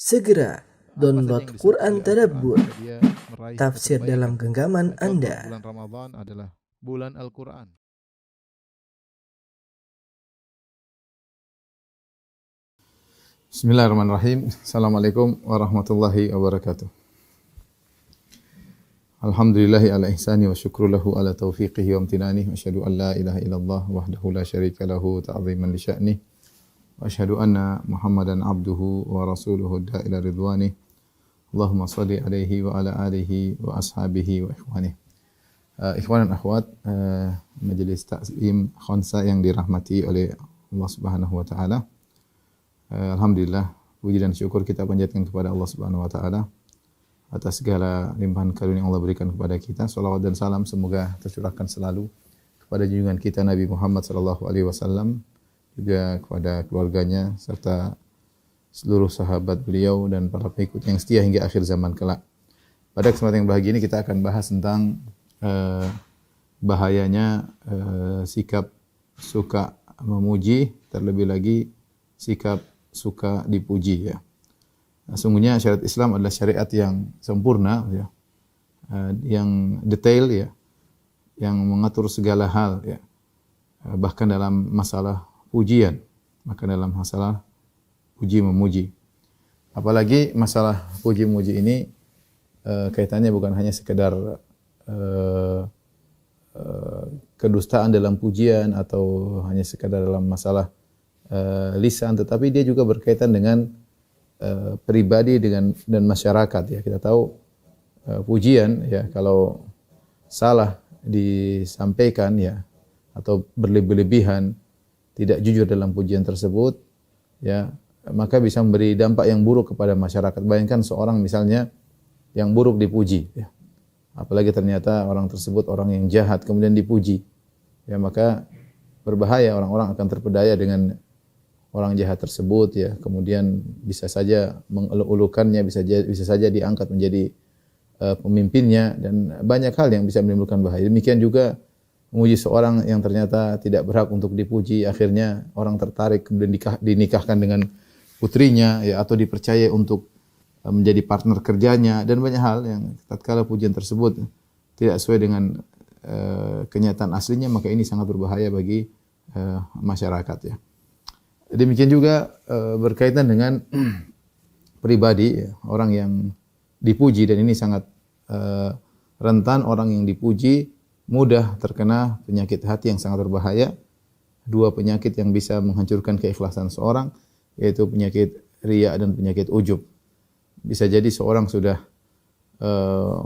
Segera download yang Quran disebut oleh Tadabbur, Al-Quran, dia meraih tafsir kebaikan. dalam genggaman Contoh, Anda. bulan Ramadan adalah bulan Al-Quran. Bismillahirrahmanirrahim. Assalamualaikum warahmatullahi wabarakatuh. Alhamdulillahi ala ihsani wa syukru lahu ala taufiqihi wa amtinani. Wa asyhadu an la ilaha illallah wahdahu la syarika lahu ta'ziman li sya'nih. Wa asyhadu anna Muhammadan abduhu wa rasuluhu da'ila ridwani. Allahumma salli alaihi wa ala alihi wa ashabihi wa ikhwanih. Ikhwan dan akhwat, Majelis Taklim Khonsa yang dirahmati oleh Allah Subhanahu wa taala. Alhamdulillah, puji dan syukur kita panjatkan kepada Allah Subhanahu wa taala atas segala limpahan karunia yang Allah berikan kepada kita. Salawat dan salam semoga tercurahkan selalu kepada junjungan kita Nabi Muhammad sallallahu alaihi wasallam, juga kepada keluarganya serta seluruh sahabat beliau dan para pengikut yang setia hingga akhir zaman kelak. Pada kesempatan yang bahagia ini kita akan bahas tentang bahayanya sikap suka memuji, terlebih lagi sikap suka dipuji, ya. Sungguhnya syariat Islam adalah syariat yang sempurna, ya, yang detail, ya, yang mengatur segala hal, ya, bahkan dalam masalah pujian, bahkan dalam masalah puji memuji. Apalagi masalah puji memuji ini kaitannya bukan hanya sekedar kedustaan dalam pujian atau hanya sekadar dalam masalah lisan, tetapi dia juga berkaitan dengan pribadi dan masyarakat, ya. Kita tahu pujian, ya, kalau salah disampaikan, ya, atau berlebihan, tidak jujur dalam pujian tersebut, ya, maka bisa memberi dampak yang buruk kepada masyarakat. Bayangkan seorang misalnya yang buruk dipuji, ya. Apalagi ternyata orang tersebut orang yang jahat kemudian dipuji, ya, maka berbahaya, orang-orang akan terpedaya dengan orang jahat tersebut, ya. Kemudian bisa saja mengeluk-elukannya, bisa saja diangkat menjadi pemimpinnya, dan banyak hal yang bisa menimbulkan bahaya. Demikian juga memuji seorang yang ternyata tidak berhak untuk dipuji, akhirnya orang tertarik kemudian dinikahkan dengan putrinya, ya, atau dipercaya untuk menjadi partner kerjanya, dan banyak hal yang tatkala pujian tersebut tidak sesuai dengan kenyataan aslinya, maka ini sangat berbahaya bagi masyarakat, ya. Demikian juga berkaitan dengan pribadi, ya, orang yang dipuji, dan ini sangat rentan orang yang dipuji mudah terkena penyakit hati yang sangat berbahaya. Dua penyakit yang bisa menghancurkan keikhlasan seorang, yaitu penyakit riya dan penyakit ujub. Bisa jadi seorang sudah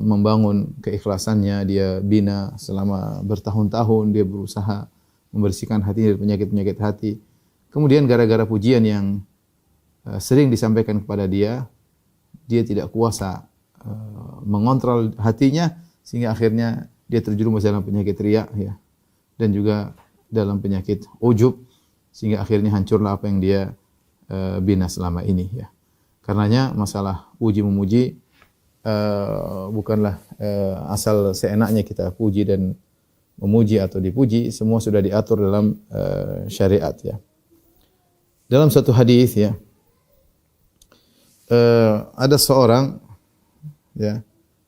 membangun keikhlasannya, dia bina selama bertahun-tahun, dia berusaha membersihkan hatinya dari penyakit-penyakit hati. Kemudian gara-gara pujian yang sering disampaikan kepada dia, dia tidak kuasa mengontrol hatinya, sehingga akhirnya dia terjerumus dalam penyakit riya, ya, dan juga dalam penyakit ujub, sehingga akhirnya hancurlah apa yang dia bina selama ini, ya. Karenanya masalah puji memuji bukanlah asal seenaknya kita puji dan memuji atau dipuji, semua sudah diatur dalam syariat, ya. Dalam satu hadis, ya, ada seorang, ya,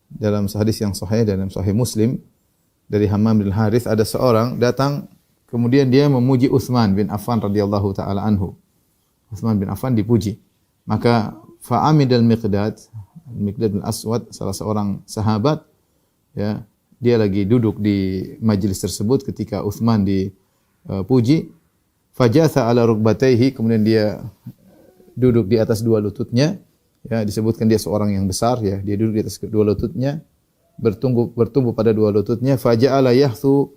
dalam hadis yang sahih dalam Sahih Muslim dari Hammam bin Harith, ada seorang datang kemudian dia memuji Utsman bin Affan radhiyallahu taala anhu. Utsman bin Affan dipuji. Maka fa'amidal Miqdad bin Aswad, salah seorang sahabat, ya, dia lagi duduk di majelis tersebut ketika Utsman dipuji. Fajatha ala rukbatayhi, kemudian dia duduk di atas dua lututnya, ya, disebutkan dia seorang yang besar, ya, dia duduk di atas dua lututnya, bertumbuh pada dua lututnya. Faja'ala yahthu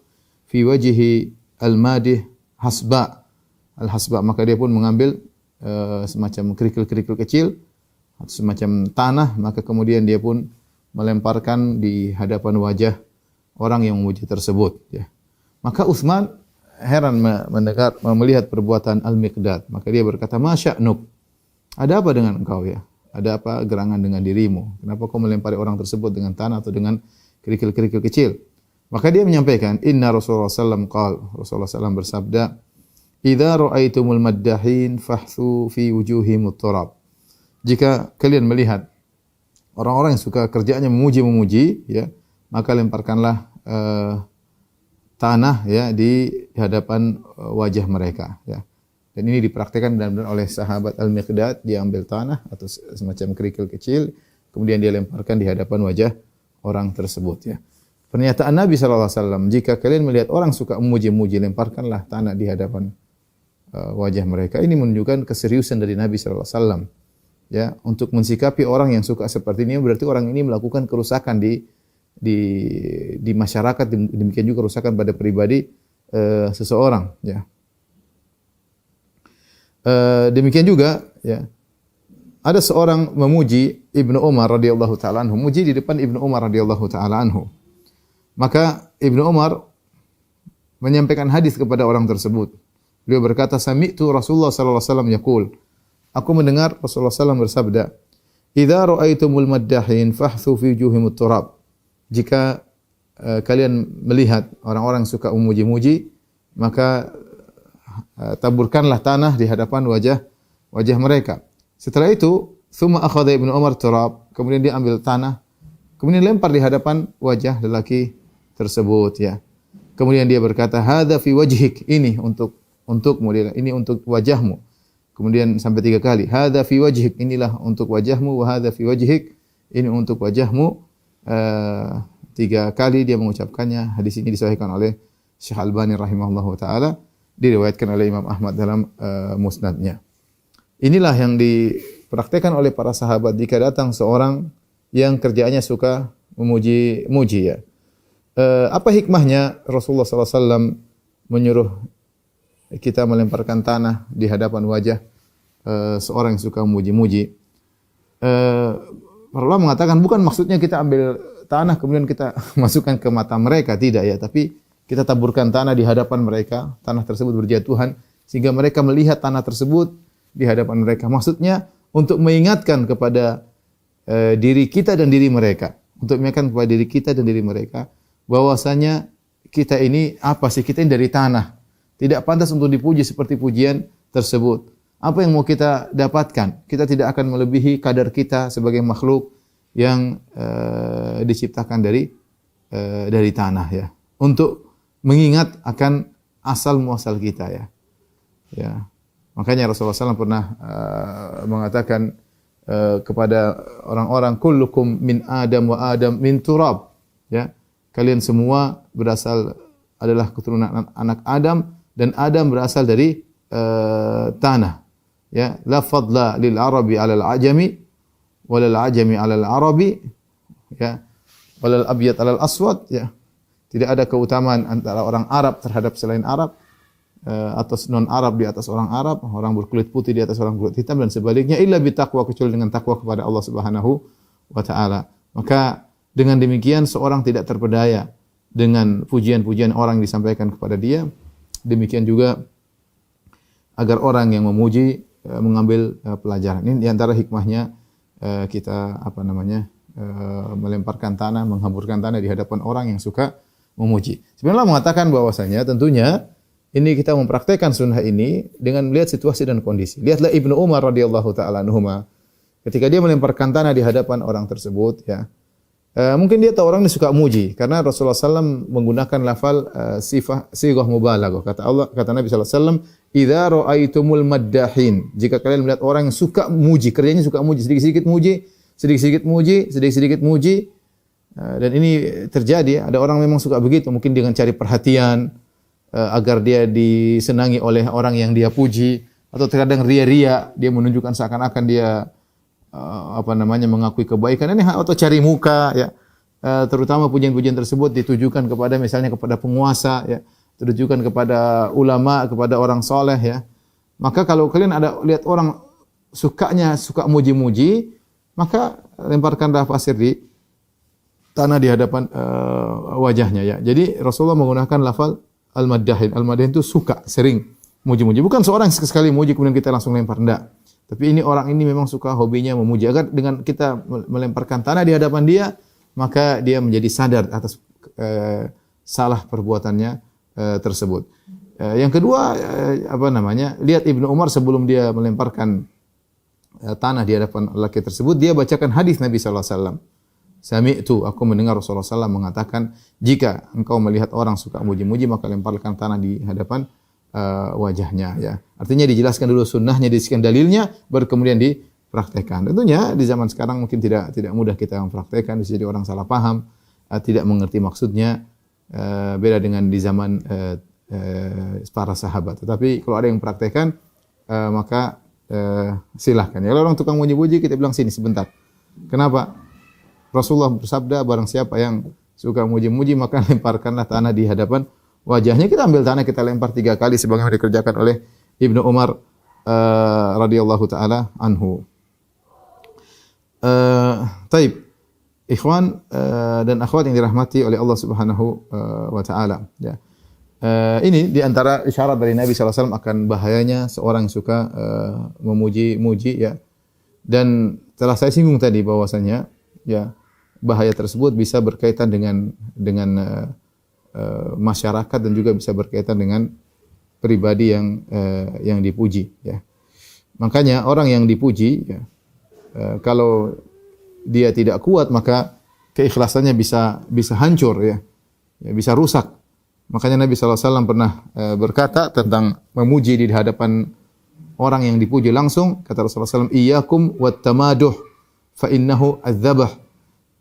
fi wajhi al-madih hasba, al-hasba, maka dia pun mengambil semacam kerikil-kerikil kecil atau semacam tanah, maka kemudian dia pun melemparkan di hadapan wajah orang yang memuji tersebut, ya. Maka Utsman heran melihat perbuatan Al-Miqdad, maka dia berkata, "Masya'nuk? Ada apa dengan engkau, ya? Ada apa gerangan dengan dirimu? Kenapa kau melempari orang tersebut dengan tanah atau dengan kerikil-kerikil kecil?" Maka dia menyampaikan, "Inna Rasulullah sallallahu alaihi wasallam qala." Rasulullah sallallahu bersabda, "Idza ra'aitumul maddahin fahthu fi wujuhihimut turab." jika kalian melihat orang-orang yang suka kerjaannya memuji-memuji, ya, maka lemparkanlah tanah, ya, di hadapan wajah mereka, ya. Dan ini dipraktikkan benar-benar oleh sahabat Al-Miqdad. Dia ambil tanah atau semacam kerikil kecil, kemudian dia lemparkan di hadapan wajah orang tersebut, ya. Pernyataan Nabi SAW, jika kalian melihat orang suka memuji-muji, lemparkanlah tanah di hadapan wajah mereka. Ini menunjukkan keseriusan dari Nabi SAW, ya, untuk mensikapi orang yang suka seperti ini. Berarti orang ini melakukan kerusakan di masyarakat, demikian juga kerusakan pada pribadi seseorang, ya. Demikian juga, ya, ada seorang memuji Ibnu Umar radhiyallahu taala anhu, memuji di depan Ibnu Umar radhiyallahu taala anhu. Maka Ibnu Umar menyampaikan hadis kepada orang tersebut. Beliau berkata, "Sami'tu Rasulullah sallallahu alaihi wasallam yaqul." Aku mendengar Rasulullah sallallahu bersabda, "Idza ra'aitumul maddahin fahthu fi wujuhimut turab." Jika kalian melihat orang-orang suka memuji-muji, maka taburkanlah tanah di hadapan wajah mereka. Setelah itu, thumma akhadha Ibnu Umar turab, kemudian dia ambil tanah, kemudian lempar di hadapan wajah lelaki tersebut, ya. Kemudian dia berkata, "Hadza fi wajhik." Ini untukmu, ini untuk wajahmu. Kemudian sampai 3 kali. "Hadza fi wajhik." Inilah untuk wajahmu, wa hadza fi wajhik. Ini untuk wajahmu. 3 kali dia mengucapkannya. Hadis ini disahihkan oleh Syekh Albani rahimahullahu taala, diriwayatkan oleh Imam Ahmad dalam musnadnya. Inilah yang dipraktekkan oleh para sahabat jika datang seorang yang kerjaannya suka memuji-muji, ya. Apa hikmahnya Rasulullah SAW menyuruh kita melemparkan tanah di hadapan wajah seorang yang suka memuji-muji? Para ulama mengatakan bukan maksudnya kita ambil tanah kemudian kita masukkan ke mata mereka, tidak, ya, tapi kita taburkan tanah di hadapan mereka, tanah tersebut berjatuhan sehingga mereka melihat tanah tersebut di hadapan mereka. Maksudnya untuk mengingatkan kepada diri kita dan diri mereka, untuk mengingatkan kepada diri kita dan diri mereka bahwasanya kita ini apa sih? Kita ini dari tanah. Tidak pantas untuk dipuji seperti pujian tersebut. Apa yang mau kita dapatkan? Kita tidak akan melebihi kadar kita sebagai makhluk yang diciptakan dari tanah, ya. Untuk mengingat akan asal muasal kita, ya. Ya. Makanya Rasulullah SAW pernah mengatakan kepada orang-orang, "Kullukum min Adam wa Adam min turab." Ya. Kalian semua adalah keturunan anak Adam dan Adam berasal dari tanah. Ya, la fadla lil Arabi 'ala al-'ajami wa lil 'ajami 'ala al-Arabi, ya, wa lil abyad 'ala al-aswad, ya. Tidak ada keutamaan antara orang Arab terhadap selain Arab, atau non-Arab di atas orang Arab, orang berkulit putih di atas orang berkulit hitam dan sebaliknya, illa bitaqwa, kecuali dengan takwa kepada Allah Subhanahu wa taala. Maka dengan demikian seorang tidak terpedaya dengan pujian-pujian orang yang disampaikan kepada dia. Demikian juga agar orang yang memuji mengambil pelajaran. Ini di antara hikmahnya kita melemparkan tanah, menghamburkan tanah di hadapan orang yang suka memuji. Sebenarnya mengatakan bahwasanya tentunya ini kita mempraktekkan sunnah ini dengan melihat situasi dan kondisi. Lihatlah Ibnu Umar radhiyallahu taala anhuma ketika dia melemparkan tanah di hadapan orang tersebut, ya. Mungkin dia tahu orang ini suka muji karena Rasulullah SAW menggunakan lafal sighah mubalaghah. Kata Nabi SAW, "Idza ra'aitumul maddahin." Jika kalian melihat orang yang suka muji, kerjanya suka muji, sedikit-sedikit muji, sedikit-sedikit muji, sedikit-sedikit muji. Dan ini terjadi, ada orang memang suka begitu, mungkin dengan cari perhatian agar dia disenangi oleh orang yang dia puji, atau terkadang ria-ria, dia menunjukkan seakan-akan dia mengakui kebaikan ini, atau cari muka, ya. Terutama pujian-pujian tersebut ditujukan kepada misalnya kepada penguasa, ya, ditujukan kepada ulama, kepada orang soleh, ya. Maka kalau kalian lihat orang suka muji-muji, maka lemparkanlah pasir di tanah di hadapan wajahnya, ya. Jadi Rasulullah menggunakan lafal al-maddahin. Al-maddahin itu suka, sering muji-muji. Bukan seorang sekali muji kemudian kita langsung lempar, enggak. Tapi ini orang ini memang suka hobinya memuji. Agar dengan kita melemparkan tanah di hadapan dia, maka dia menjadi sadar atas salah perbuatannya tersebut. Yang kedua, lihat Ibnu Umar sebelum dia melemparkan tanah di hadapan lelaki tersebut, dia bacakan hadis Nabi sallallahu alaihi wasallam. Sami'tu, aku mendengar Rasulullah SAW mengatakan, jika engkau melihat orang suka muji-muji, maka lemparkan tanah di hadapan wajahnya. Ya, artinya dijelaskan dulu sunnahnya, dijelaskan dalilnya, baru kemudian dipraktekkan. Tentunya di zaman sekarang mungkin tidak mudah kita mempraktekkan, bisa jadi orang salah paham, tidak mengerti maksudnya, beda dengan di zaman para sahabat. Tetapi kalau ada yang mempraktekkan, maka silahkan. Ya, kalau orang tukang muji-muji, kita bilang sini sebentar. Kenapa? Rasulullah bersabda, barang siapa yang suka muji-muji, maka lemparkanlah tanah di hadapan wajahnya. Kita ambil tanah, kita lempar 3 kali sebagaimana dikerjakan oleh Ibnu Umar radhiyallahu taala anhu. Taib, ikhwan dan akhwat yang dirahmati oleh Allah Subhanahu wa taala, ya. Ini di antara isyarat dari Nabi sallallahu alaihi wasallam akan bahayanya seorang yang suka memuji-muji, ya. Dan telah saya singgung tadi bahwasanya, ya, bahaya tersebut bisa berkaitan dengan masyarakat dan juga bisa berkaitan dengan pribadi yang dipuji, ya. Makanya orang yang dipuji, ya, kalau dia tidak kuat, maka keikhlasannya bisa hancur, ya, bisa rusak. Makanya Nabi SAW pernah berkata tentang memuji di hadapan orang yang dipuji langsung, kata Rasulullah SAW, iyyakum wat tamaduh fa innahu adzabah.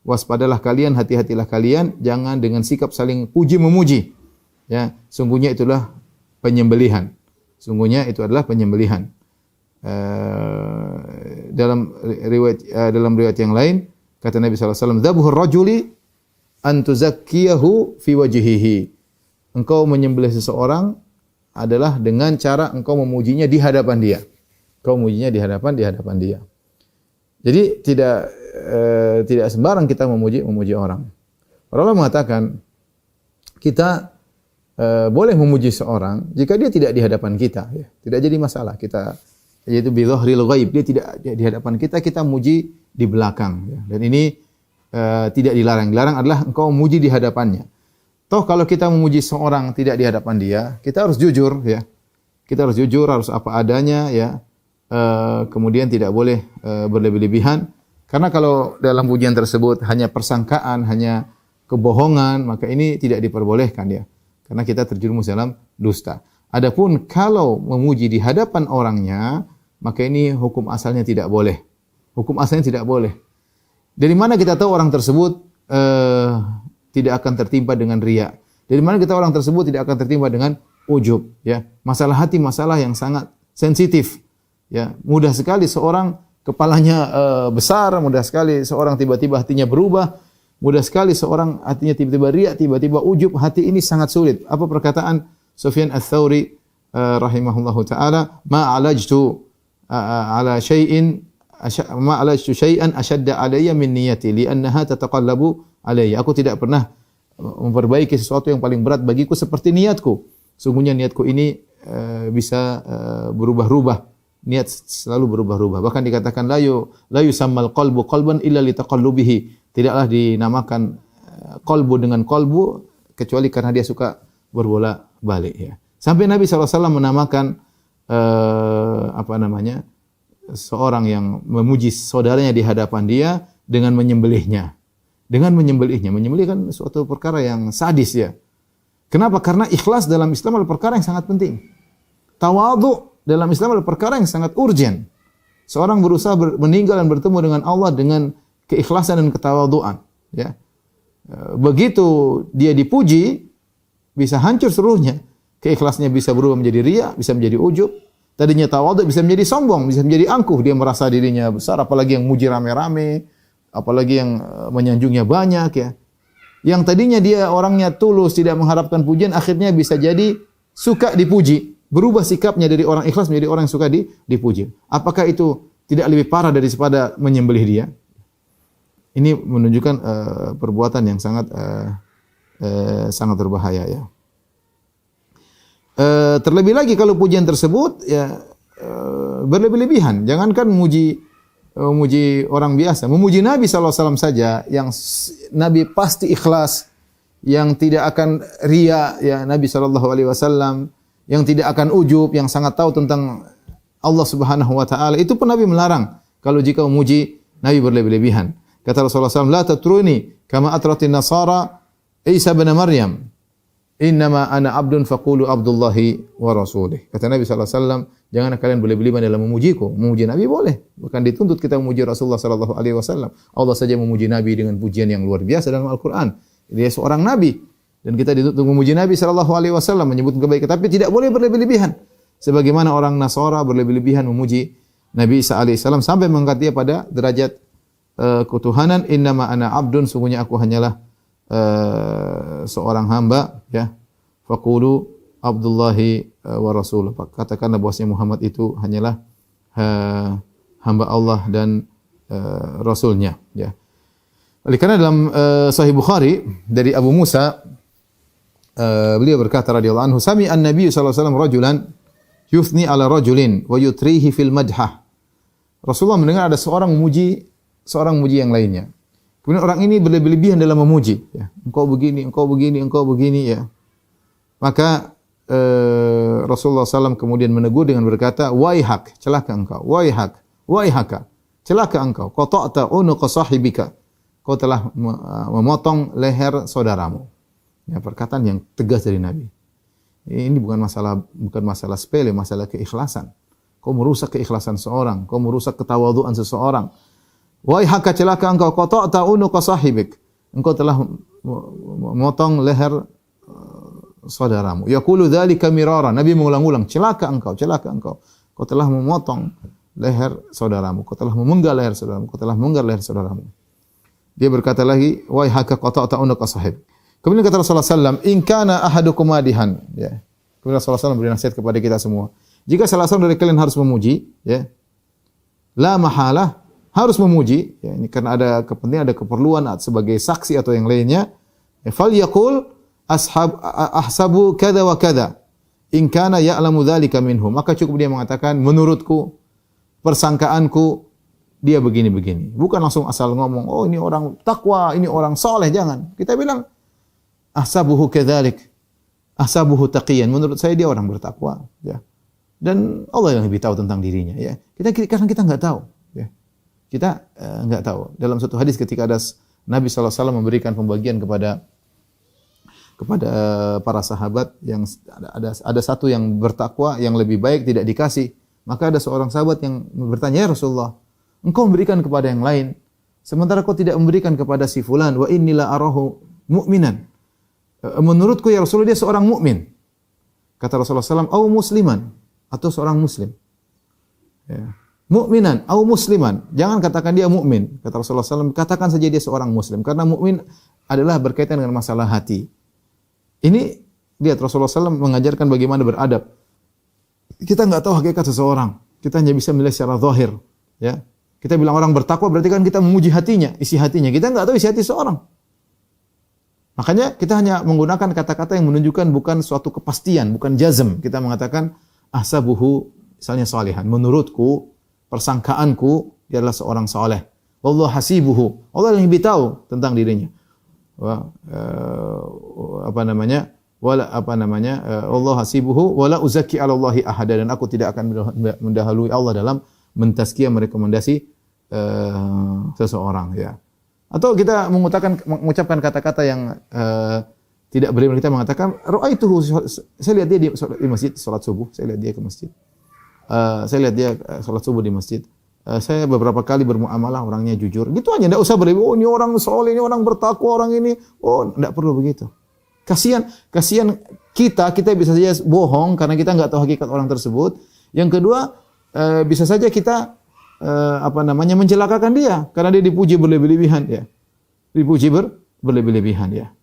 Waspadalah kalian, hati-hatilah kalian, jangan dengan sikap saling puji memuji. Ya, sungguhnya itulah penyembelihan. Sungguhnya itu adalah penyembelihan. Dalam riwayat yang lain, kata Nabi sallallahu alaihi wasallam, "Dzabhur rajuli an tuzakkiyahu fi wajhihi." Engkau menyembelih seseorang adalah dengan cara engkau memujinya di hadapan dia. Engkau memujinya di hadapan dia. Jadi tidak sembarang kita memuji orang. Para ulama mengatakan kita boleh memuji seorang jika dia tidak di hadapan kita, ya. Tidak jadi masalah. Kita, yaitu bi dhahril ghaib, dia tidak di hadapan kita muji di belakang, ya. Dan ini tidak dilarang. Dilarang adalah engkau memuji di hadapannya. Toh kalau kita memuji seorang tidak di hadapan dia, kita harus jujur, ya. Kita harus jujur, harus apa adanya, ya. Kemudian tidak boleh berlebih-lebihan. Karena kalau dalam pujian tersebut hanya persangkaan, hanya kebohongan, maka ini tidak diperbolehkan, ya. Karena kita terjerumus dalam dusta. Adapun kalau memuji di hadapan orangnya, maka ini hukum asalnya tidak boleh. Hukum asalnya tidak boleh. Dari mana kita tahu orang tersebut tidak akan tertimpa dengan riya? Dari mana kita orang tersebut tidak akan tertimpa dengan ujub, ya? Masalah hati, masalah yang sangat sensitif, ya. Mudah sekali seorang kepalanya besar, mudah sekali seorang tiba-tiba hatinya berubah, mudah sekali seorang hatinya tiba-tiba riya, tiba-tiba ujub. Hati ini sangat sulit. Apa perkataan Sufyan Ats-Tsauri rahimahullahu taala, ma alajtu syai'an ashadda alayya min niyyati li'annaha tataqallabu alayya. Aku tidak pernah memperbaiki sesuatu yang paling berat bagiku seperti niatku. Sungguhnya niatku ini bisa berubah-ubah. Niat selalu berubah-ubah. Bahkan dikatakan la yusammal qalbu qalban illa litaqallubihi. Tidaklah dinamakan qalbu dengan qalbu kecuali karena dia suka berbolak-balik, ya. Sampai Nabi SAW menamakan seorang yang memuji saudaranya di hadapan dia dengan menyembelihnya. Dengan menyembelihnya. Menyembelih kan suatu perkara yang sadis, ya. Kenapa? Karena ikhlas dalam Islam adalah perkara yang sangat penting. Tawadhu dalam Islam adalah perkara yang sangat urgen. Seorang berusaha meninggal dan bertemu dengan Allah dengan keikhlasan dan ketawaduan, ya. Begitu dia dipuji, bisa hancur seluruhnya. Keikhlasannya bisa berubah menjadi riya, bisa menjadi ujub. Tadinya tawadhu bisa menjadi sombong, bisa menjadi angkuh. Dia merasa dirinya besar, apalagi yang muji rame-rame, apalagi yang menyanjungnya banyak, ya. Yang tadinya dia orangnya tulus, tidak mengharapkan pujian, akhirnya bisa jadi suka dipuji. Berubah sikapnya dari orang ikhlas menjadi orang yang suka dipuji. Apakah itu tidak lebih parah daripada menyembelih dia? Ini menunjukkan perbuatan yang sangat berbahaya, ya. Terlebih lagi kalau pujian tersebut, ya, berlebih-lebihan. Jangankan memuji orang biasa, memuji Nabi SAW saja, yang Nabi pasti ikhlas, yang tidak akan riya, ya, Nabi SAW, yang tidak akan ujub, yang sangat tahu tentang Allah Subhanahu wa taala, itu pun Nabi melarang. Kalau jika memuji Nabi berlebih-lebihan. Kata Rasulullah SAW, la tatruni kama atratin nasara Isa bin Maryam. Innama ana abdun faqulu abdullahi wa rasulih. Kata Nabi SAW, janganlah kalian berlebih-lebihan dalam memujiku. Memuji Nabi boleh. Bukan dituntut kita memuji Rasulullah SAW. Allah saja memuji Nabi dengan pujian yang luar biasa dalam Al-Quran. Dia seorang Nabi. Dan kita dituntut memuji Nabi SAW, menyebut kebaikan. Tapi tidak boleh berlebih-lebihan. Sebagaimana orang Nasara berlebih-lebihan memuji Nabi Isa AS sampai mengangkat dia pada derajat ketuhanan. Innama ana abdun, sungguhnya aku hanyalah seorang hamba, ya. Faqulu Abdullahi wa Rasul. Katakanlah bahwasanya Muhammad itu hanyalah hamba Allah dan Rasulnya, ya. Oleh karena dalam Sahih Bukhari dari Abu Musa, beliau berkata radhiyallahu anhu, sami an-nabiy sallallahu alaihi wasallam rajulan yuthni ala rajulin wa yutrihi fil madhah. Rasulullah mendengar ada seorang memuji yang lainnya. Kemudian orang ini berlebihan dalam memuji, ya. Engkau begini, engkau begini, engkau begini, ya. Maka Rasulullah SAW kemudian menegur dengan berkata, waihak, celaka engkau, waihak, waihaka, celaka engkau, qata'ta unuqa sahibika, kau telah memotong leher saudaramu. Ya, perkataan yang tegas dari Nabi. Ini bukan masalah sepele, masalah keikhlasan. Kau merusak keikhlasan seorang, kau merusak ketawaduan seseorang. Waihaka, celaka engkau, qata'ta unuqa sahibik, engkau telah memotong leher saudaramu. Yaqulu dzalika mirara. Nabi mengulang-ulang, celaka engkau, kau telah memotong leher saudaramu, kau telah memenggal leher saudaramu, kau telah memenggal leher saudaramu. Dia berkata lagi, waihaka qata'ta unuqa sahibik. Kemudian kata Rasulullah SAW, in kana ahadukum madihan, ya. Kemudian Rasulullah SAW beri nasihat kepada kita semua. Jika salah seorang dari kalian harus memuji, ya, la mahalah, harus memuji, ya, ini karena ada kepentingan, ada keperluan sebagai saksi atau yang lainnya, ya, fal yaqul ahsabu kada wa kada, in kana ya'lamu dzalika minhu. Maka cukup dia mengatakan, menurutku, persangkaanku, dia begini-begini. Bukan langsung asal ngomong, oh ini orang takwa, ini orang soleh, jangan. Kita bilang, ahsabuhu kadzalik, ahsabuhu taqiyan. Menurut saya dia orang bertakwa, ya. Dan Allah yang lebih tahu tentang dirinya, ya. Karena kita enggak tahu, ya. Kita enggak tahu. Dalam satu hadis ketika ada Nabi SAW memberikan pembagian kepada para sahabat yang ada satu yang bertakwa yang lebih baik tidak dikasih. Maka ada seorang sahabat yang bertanya, ya Rasulullah, engkau memberikan kepada yang lain, sementara kau tidak memberikan kepada si fulan, wa innila arahu mu'minan. Menurutku ya Rasulullah dia seorang mukmin. Kata Rasulullah SAW, au musliman, atau seorang muslim. Ya. Mukminan, au musliman. Jangan katakan dia mukmin. Kata Rasulullah SAW, katakan saja dia seorang muslim. Karena mukmin adalah berkaitan dengan masalah hati. Ini lihat Rasulullah SAW mengajarkan bagaimana beradab. Kita enggak tahu hakikat seseorang. Kita hanya bisa melihat secara zahir. Ya. Kita bilang orang bertakwa berarti kan kita memuji hatinya, isi hatinya. Kita enggak tahu isi hati seseorang. Makanya kita hanya menggunakan kata-kata yang menunjukkan bukan suatu kepastian, bukan jazm. Kita mengatakan ahsabuhu, misalnya salihan. Menurutku, persangkaanku, dia adalah seorang saleh. Wallahu hasibuhu. Allah yang lebih tahu tentang dirinya. Allah hasibuhu wala uzakki 'ala Allahi ahada, dan aku tidak akan mendahului Allah dalam mentazkiyah, merekomendasi seseorang, ya. Atau kita mengucapkan kata-kata yang tidak benar. Kita mengatakan ra'aituhu, saya lihat dia di masjid salat subuh, saya lihat dia ke masjid. Saya lihat dia salat subuh di masjid. Saya beberapa kali bermuamalah, orangnya jujur. Gitu aja, enggak usah berlebih. Oh, ini orang soleh, ini orang bertakwa, orang ini. Oh, enggak perlu begitu. Kasihan kita bisa saja bohong karena kita enggak tahu hakikat orang tersebut. Yang kedua, bisa saja kita mencelakakan dia karena dia dipuji berlebih-lebihan, ya. Dipuji berlebih-lebihan, ya.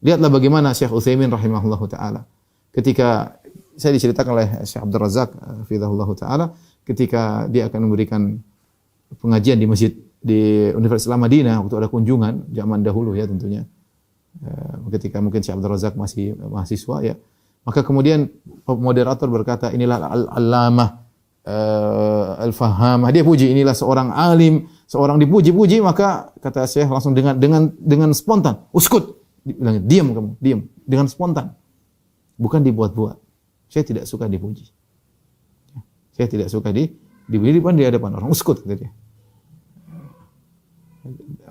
Lihatlah bagaimana Syekh Utsaimin rahimahullahu taala. Ketika saya diceritakan oleh Syekh Abdul Razak hafizahullahu taala, ketika dia akan memberikan pengajian di masjid di Universitas Madinah waktu ada kunjungan zaman dahulu, ya, tentunya. Ketika mungkin Syekh Abdul Razak masih mahasiswa, ya. Maka kemudian moderator berkata, inilah al-allamah al-fahamah. Dia puji, inilah seorang alim, seorang dipuji-puji, maka kata Syekh langsung dengan spontan, uskut, bilang, diam kamu, diam, dengan spontan. Bukan dibuat-buat. Saya tidak suka dipuji. Saya tidak suka dipuji di hadapan orang, uskut, kata dia.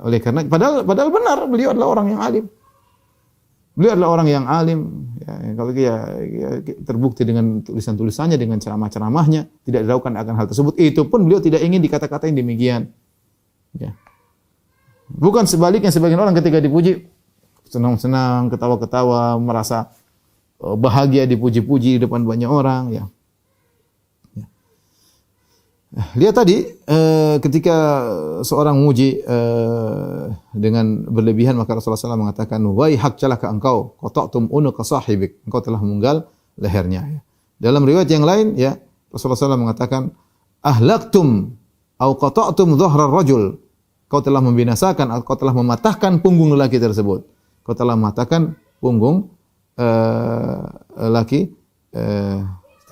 Oleh karena padahal benar beliau adalah orang yang alim. Beliau adalah orang yang alim. Ya, kalau dia terbukti dengan tulisan-tulisannya, dengan ceramah-ceramahnya, tidak dilakukan akan hal tersebut. Itu pun beliau tidak ingin dikata-katain demikian. Ya. Bukan sebaliknya, sebagian orang ketika dipuji senang-senang, ketawa-ketawa, merasa bahagia dipuji-puji di depan banyak orang. Ya. Lihat tadi ketika seorang muji dengan berlebihan, maka Rasulullah SAW mengatakan, "Wai hak celaka engkau, qata'tum unuqa sahibik." Engkau telah memenggal lehernya. Ya. Dalam riwayat yang lain, ya Rasulullah SAW mengatakan, "Ahlaktum au qata'tum dhahra rajul." Kau telah membinasakan, kau telah mematahkan punggung lelaki tersebut. Kau telah mematahkan punggung lelaki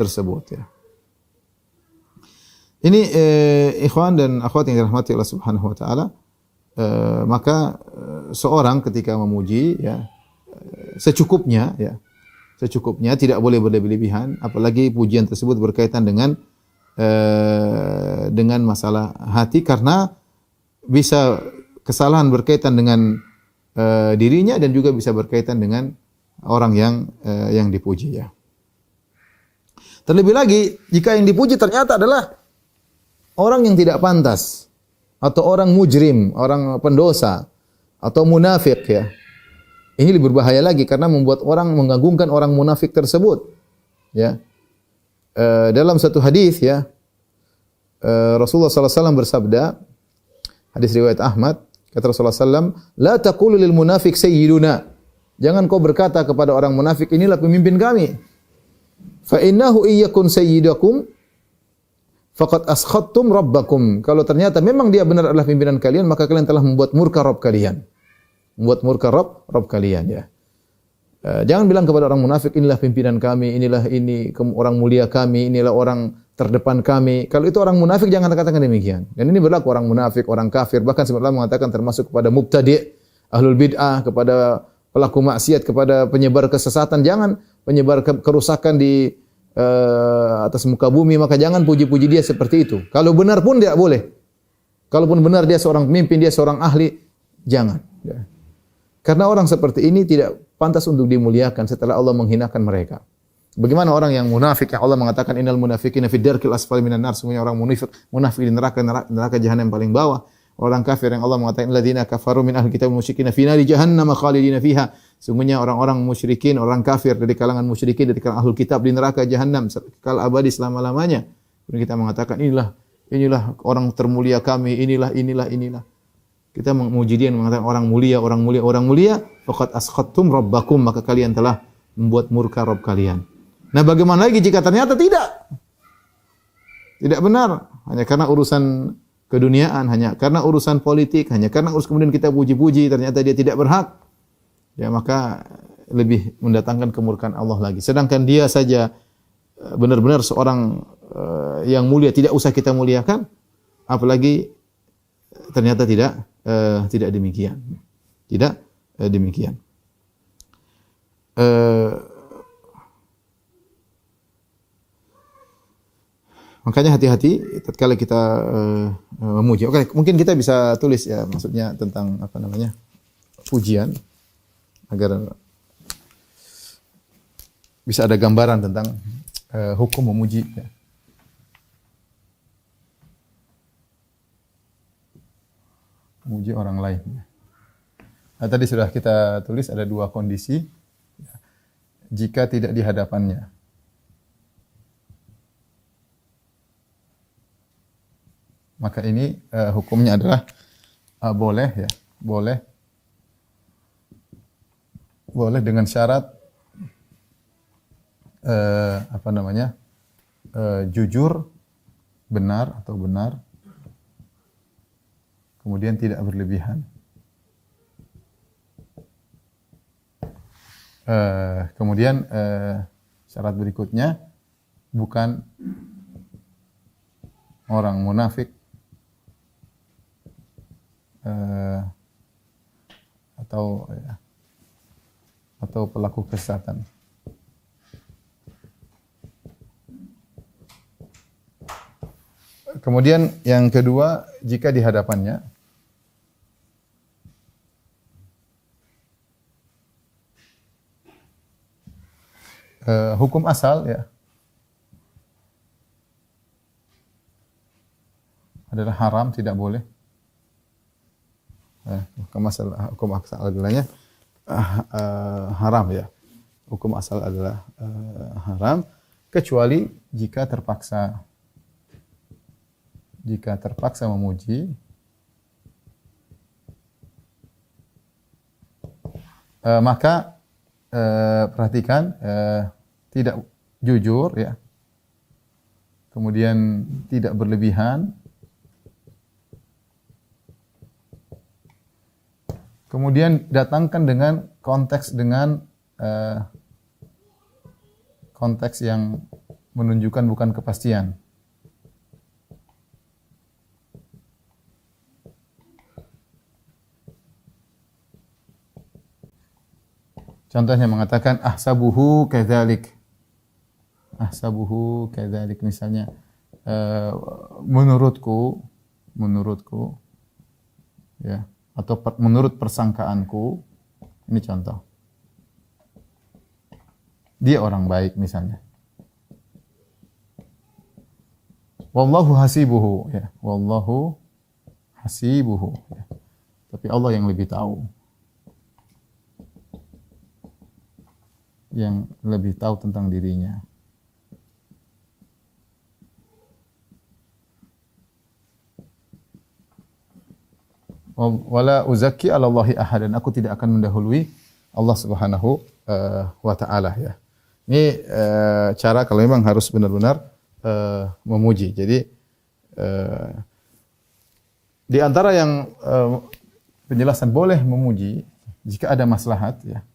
tersebut. Ya. Ini ikhwan dan akhwat yang dirahmati Allah Subhanahu wa taala, maka seorang ketika memuji ya secukupnya ya. Secukupnya, tidak boleh berlebihan, apalagi pujian tersebut berkaitan dengan masalah hati, karena bisa kesalahan berkaitan dengan dirinya dan juga bisa berkaitan dengan orang yang dipuji ya. Terlebih lagi jika yang dipuji ternyata adalah orang yang tidak pantas, atau orang mujrim, orang pendosa, atau munafik ya. Ini lebih berbahaya lagi karena membuat orang mengagungkan orang munafik tersebut. Ya. Dalam satu hadis ya, Rasulullah SAW bersabda, hadis riwayat Ahmad, kata Rasulullah SAW, "La taqulu lil munafik sayyiduna." Jangan kau berkata kepada orang munafik, inilah pemimpin kami. Fa innahu iyyakun sayyidakum faqad askhattum rabbakum. Kalau ternyata memang dia benar adalah pimpinan kalian, maka kalian telah membuat murka Rabb kalian. Membuat murka Rabb kalian ya. Jangan bilang kepada orang munafik, inilah pimpinan kami, inilah orang mulia kami, inilah orang terdepan kami. Kalau itu orang munafik jangan katakan demikian. Dan ini berlaku orang munafik, orang kafir, bahkan sebelum mengatakan termasuk kepada mubtadi', ahlul bid'ah, kepada pelaku maksiat, kepada penyebar kesesatan. Jangan penyebar kerusakan di atas muka bumi, maka jangan puji-puji dia seperti itu. Kalau benar pun tidak boleh. Kalaupun benar dia seorang pemimpin, dia seorang ahli, jangan. Ya. Karena orang seperti ini tidak pantas untuk dimuliakan setelah Allah menghinakan mereka. Bagaimana orang yang munafik yang Allah mengatakan innal munafiqina fid darkil asfali minan nar, semuanya orang munafik di neraka jahanam yang paling bawah. Orang kafir yang Allah mengatakan alladzina kafaru min ahli kitab musyrikin fi nari jahannam khalidina fiha. Sungguhnya orang-orang musyrikin, orang kafir dari kalangan musyrikin, dari kalangan ahlul kitab di neraka jahanam kekal abadi selama-lamanya. Kemudian kita mengatakan inilah orang termulia kami, inilah. Kita memuji dia dan mengatakan orang mulia, faqad askhattum rabbakum, maka kalian telah membuat murka Rabb kalian. Nah, bagaimana lagi jika ternyata tidak? Tidak benar, hanya karena urusan keduniaan, hanya karena urusan politik, hanya karena kemudian kita puji-puji, ternyata dia tidak berhak. Ya, maka lebih mendatangkan kemurkaan Allah lagi. Sedangkan dia saja benar-benar seorang yang mulia, tidak usah kita muliakan, apalagi ternyata tidak demikian. Tidak demikian. Makanya hati-hati tatkala kita memuji. Oke, mungkin kita bisa tulis ya, maksudnya tentang pujian, agar bisa ada gambaran tentang hukum memuji. Ya. Memuji orang lain. Nah, tadi sudah kita tulis ada dua kondisi jika tidak di hadapannya. Maka ini hukumnya adalah boleh ya, boleh dengan syarat jujur, benar, kemudian tidak berlebihan. Kemudian syarat berikutnya bukan orang munafik atau pelaku kesesatan. Kemudian yang kedua, jika di hadapannya, hukum asal ya adalah haram, tidak boleh. Hukum asal adalahnya haram ya. Hukum asal adalah haram kecuali jika terpaksa. Jika terpaksa memuji, maka perhatikan tidak jujur ya. Kemudian tidak berlebihan. Kemudian datangkan dengan konteks yang menunjukkan bukan kepastian. Contohnya mengatakan ahsabuhu kadzalik. Ahsabuhu kadzalik misalnya menurutku ya, atau menurut persangkaanku, ini contoh. Dia orang baik misalnya. Wallahu hasibuhu ya, wallahu hasibuhu ya. Tapi Allah yang lebih tahu. Yang lebih tahu tentang dirinya. Wala uzakki 'ala Allahi ahadan. Aku tidak akan mendahului Allah Subhanahu wa taala ya. Ini cara kalau memang harus benar-benar memuji. Jadi di antara yang penjelasan boleh memuji jika ada maslahat ya.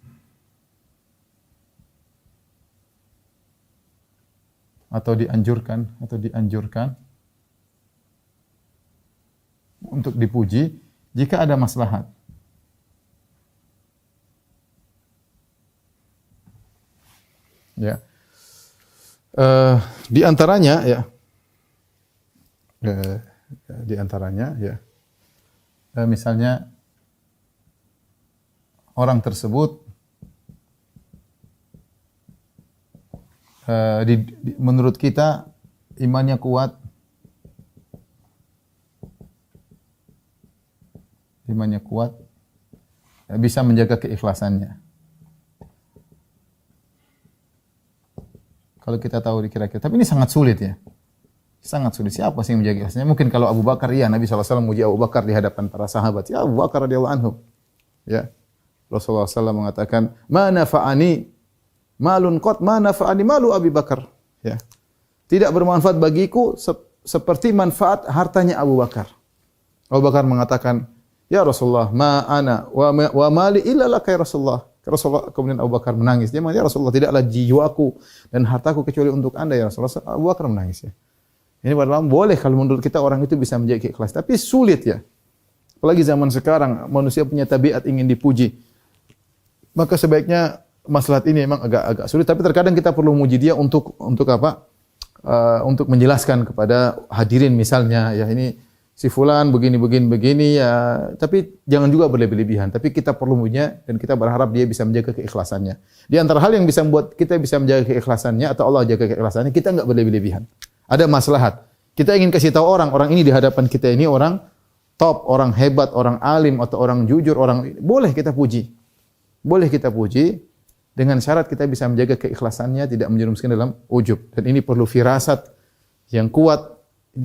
Atau dianjurkan untuk dipuji jika ada maslahat. Ya. Di antaranya ya. Di antaranya ya. Misalnya orang tersebut menurut kita imannya kuat, bisa menjaga keikhlasannya. Kalau kita tahu kira-kira, tapi ini sangat sulit ya, sangat sulit. Siapa sih yang menjaga keikhlasannya? Mungkin kalau Abu Bakar, iya, Nabi SAW memuji Abu Bakar di hadapan para sahabat. Ya Abu Bakar radhiyallahu anhu, ya Rasulullah SAW mengatakan, ma nafa'ani malun qat ma nafa'ani malu Abi Bakar. Ya. Tidak bermanfaat bagiku seperti manfaat hartanya Abu Bakar. Abu Bakar mengatakan, "Ya Rasulullah, ma ana wa mali illa laka ya Rasulullah." Rasulullah kemudian Abu Bakar menangis. Dia mengatakan, "Ya Rasulullah, tidaklah jiwaku dan hartaku kecuali untuk Anda ya Rasulullah." Abu Bakar menangis ya. Ini padahal boleh kalau menurut kita orang itu bisa menjaga ikhlas, tapi sulit ya. Apalagi zaman sekarang manusia punya tabiat ingin dipuji. Maka sebaiknya maslahat ini memang agak sulit, tapi terkadang kita perlu memuji dia untuk apa? Untuk menjelaskan kepada hadirin misalnya, ya ini si fulan begini ya, tapi jangan juga berlebih-lebihan. Tapi kita perlu memujinya dan kita berharap dia bisa menjaga keikhlasannya. Di antara hal yang bisa membuat kita bisa menjaga keikhlasannya atau Allah jaga keikhlasannya, kita enggak berlebih-lebihan. Ada maslahat. Kita ingin kasih tahu orang ini di hadapan kita ini orang top, orang hebat, orang alim atau orang jujur, boleh kita puji. Boleh kita puji. Dengan syarat kita bisa menjaga keikhlasannya, tidak menjerumuskan dalam ujub. Dan ini perlu firasat yang kuat.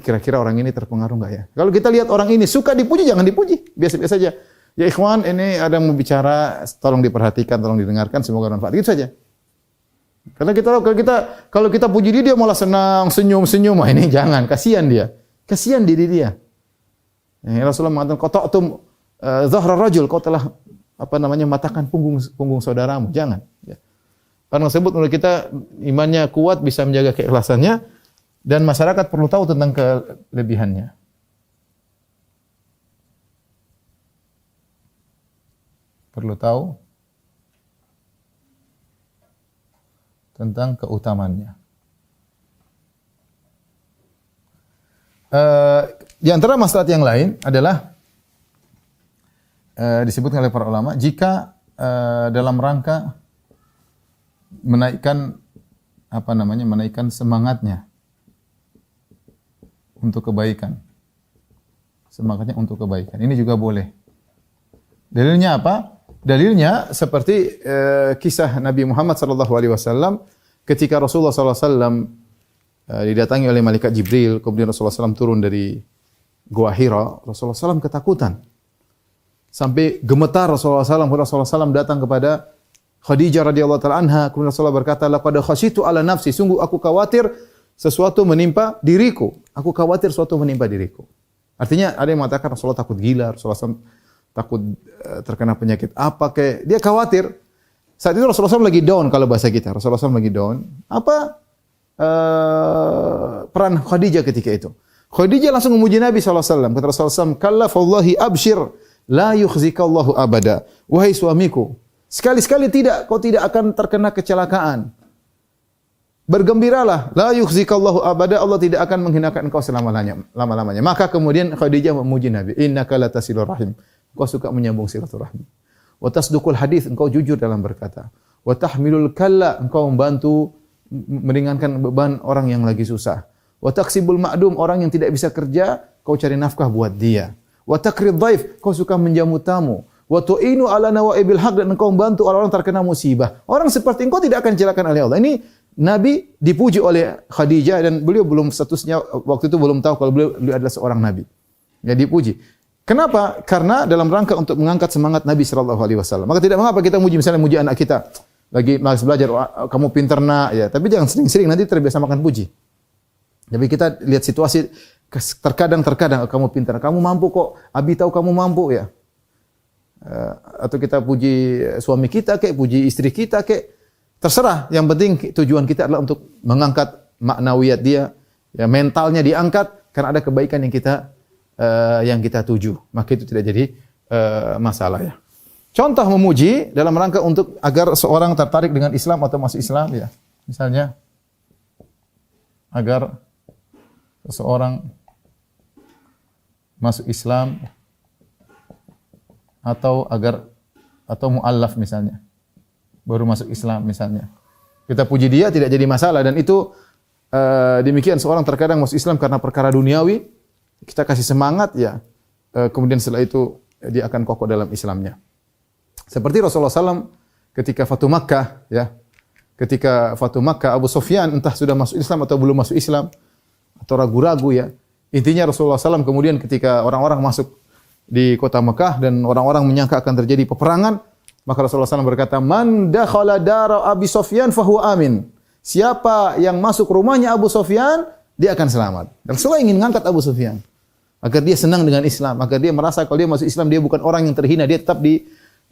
Kira-kira orang ini terpengaruh enggak ya? Kalau kita lihat orang ini suka dipuji, jangan dipuji. Biasa-biasa saja. Ya ikhwan, ini ada yang mau bicara, tolong diperhatikan, tolong didengarkan, semoga bermanfaat. Gitu saja. Karena kalau kita puji dia malah senang, senyum-senyum. Wah, ini jangan, kasihan dia. Kasihan diri dia. Ya, Rasulullah mengatakan, "Qata'tum dhahra rajul," kau telah matakan punggung saudaramu. Jangan. Ya. Orang tersebut menurut kita imannya kuat, bisa menjaga keikhlasannya, dan masyarakat perlu tahu tentang kelebihannya. Perlu tahu tentang keutamaannya. Di antara maslahat yang lain adalah disebutkan oleh para ulama, jika dalam rangka menaikkan menaikkan semangatnya untuk kebaikan. Semangatnya untuk kebaikan. Ini juga boleh. Dalilnya apa? Dalilnya seperti kisah Nabi Muhammad sallallahu alaihi wasallam ketika Rasulullah sallallahu alaihi wasallam didatangi oleh malaikat Jibril, kemudian Rasulullah SAW turun dari Gua Hira, Rasulullah SAW ketakutan. Sampai gemetar Rasulullah SAW datang kepada Khadijah radhiyallahu taala anha, kemudian Rasulullah berkata, "Laqad khasyitu ala nafsi, sungguh aku khawatir sesuatu menimpa diriku. Aku khawatir sesuatu menimpa diriku." Artinya ada yang mengatakan Rasulullah takut gila, Rasulullah SAW takut terkena penyakit apa kayak dia khawatir. Saat itu Rasulullah SAW lagi down kalau bahasa kita. Rasulullah SAW lagi down. Apa peran Khadijah ketika itu? Khadijah langsung memuji Nabi SAW. Kata Rasulullah SAW, "Kalla fallahi abshir, la yukhzikallahu abada." Wahai suamiku, sekali-sekali tidak, kau tidak akan terkena kecelakaan. Bergembiralah, la yukhzikallahu abada, Allah tidak akan menghinakan engkau lama-lamanya. Maka kemudian Khadijah memuji Nabi, "Innaka latasilur rahim." Engkau suka menyambung silaturahmi. Wa tasduqul hadis, engkau jujur dalam berkata. Wa tahmilul kalla, engkau membantu meringankan beban orang yang lagi susah. Wa taksibul ma'dum, orang yang tidak bisa kerja, kau cari nafkah buat dia. Wa takrid dhaif, kau suka menjamu tamu. Wa tu'inu ala nawaibil haq, dan engkau membantu orang-orang terkena musibah. Orang seperti engkau tidak akan dicelakan oleh Allah. Ini Nabi dipuji oleh Khadijah dan beliau belum statusnya waktu itu belum tahu kalau beliau adalah seorang nabi. Ya dipuji. Kenapa? Karena dalam rangka untuk mengangkat semangat Nabi sallallahu alaihi wasallam. Maka tidak mengapa kita misalnya muji anak kita. Lagi malas belajar, kamu pinter nak, ya. Tapi jangan sering-sering, nanti terbiasa makan puji. Tapi kita lihat situasi, terkadang kamu pintar, kamu mampu kok, Abi tahu kamu mampu ya. Atau kita puji suami kita kek, puji istri kita kek, terserah. Yang penting tujuan kita adalah untuk mengangkat maknawiyat dia, ya mentalnya diangkat karena ada kebaikan yang kita tuju. Maka itu tidak jadi masalah ya. Contoh memuji dalam rangka untuk agar seorang tertarik dengan Islam atau masuk Islam ya. Misalnya agar seseorang masuk Islam atau muallaf misalnya. Baru masuk Islam misalnya. Kita puji dia tidak jadi masalah dan itu demikian seorang terkadang masuk Islam karena perkara duniawi, kita kasih semangat ya. Kemudian setelah itu dia akan kokoh dalam Islamnya. Seperti Rasulullah SAW ketika Fatu Makkah, ya. Ketika Fatu Makkah, Abu Sufyan entah sudah masuk Islam atau belum masuk Islam, atau ragu-ragu ya. Intinya Rasulullah SAW kemudian ketika orang-orang masuk di kota Makkah dan orang-orang menyangka akan terjadi peperangan, maka Rasulullah SAW berkata, "Man dakhala dara Abi Sufyan fahuwa amin." Siapa yang masuk rumahnya Abu Sufyan, dia akan selamat. Dan Rasulullah ingin mengangkat Abu Sufyan agar dia senang dengan Islam, agar dia merasa kalau dia masuk Islam dia bukan orang yang terhina, dia tetap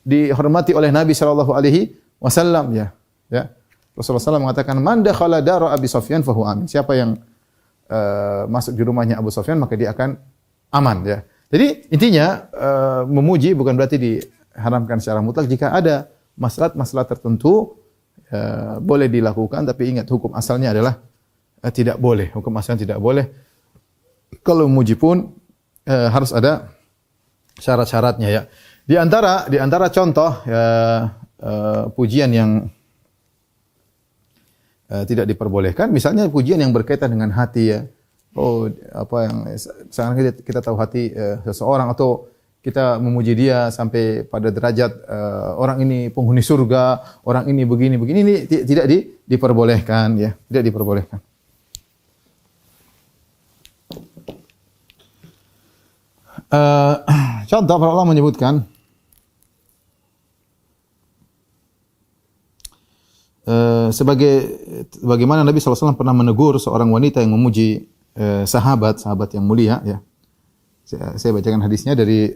dihormati oleh Nabi sallallahu alaihi wasallam ya. Ya. Rasulullah SAW mengatakan man dakhala dara Abi Sufyan fahuwa amin. Siapa yang masuk di rumahnya Abu Sufyan maka dia akan aman ya. Jadi intinya memuji bukan berarti diharamkan secara mutlak. Jika ada maslahat tertentu boleh dilakukan, tapi ingat hukum asalnya adalah tidak boleh. Hukum asalnya tidak boleh. Kalau memuji pun harus ada syarat-syaratnya ya. Di antara contoh pujian yang tidak diperbolehkan, misalnya pujian yang berkaitan dengan hati ya. Oh, apa yang sekarang kita tahu hati seseorang atau kita memuji dia sampai pada derajat orang ini penghuni surga, orang ini begini ini tidak diperbolehkan ya, tidak diperbolehkan. Contoh para ulama menyebutkan bagaimana Nabi SAW pernah menegur seorang wanita yang memuji sahabat yang mulia ya. Saya bacakan hadisnya dari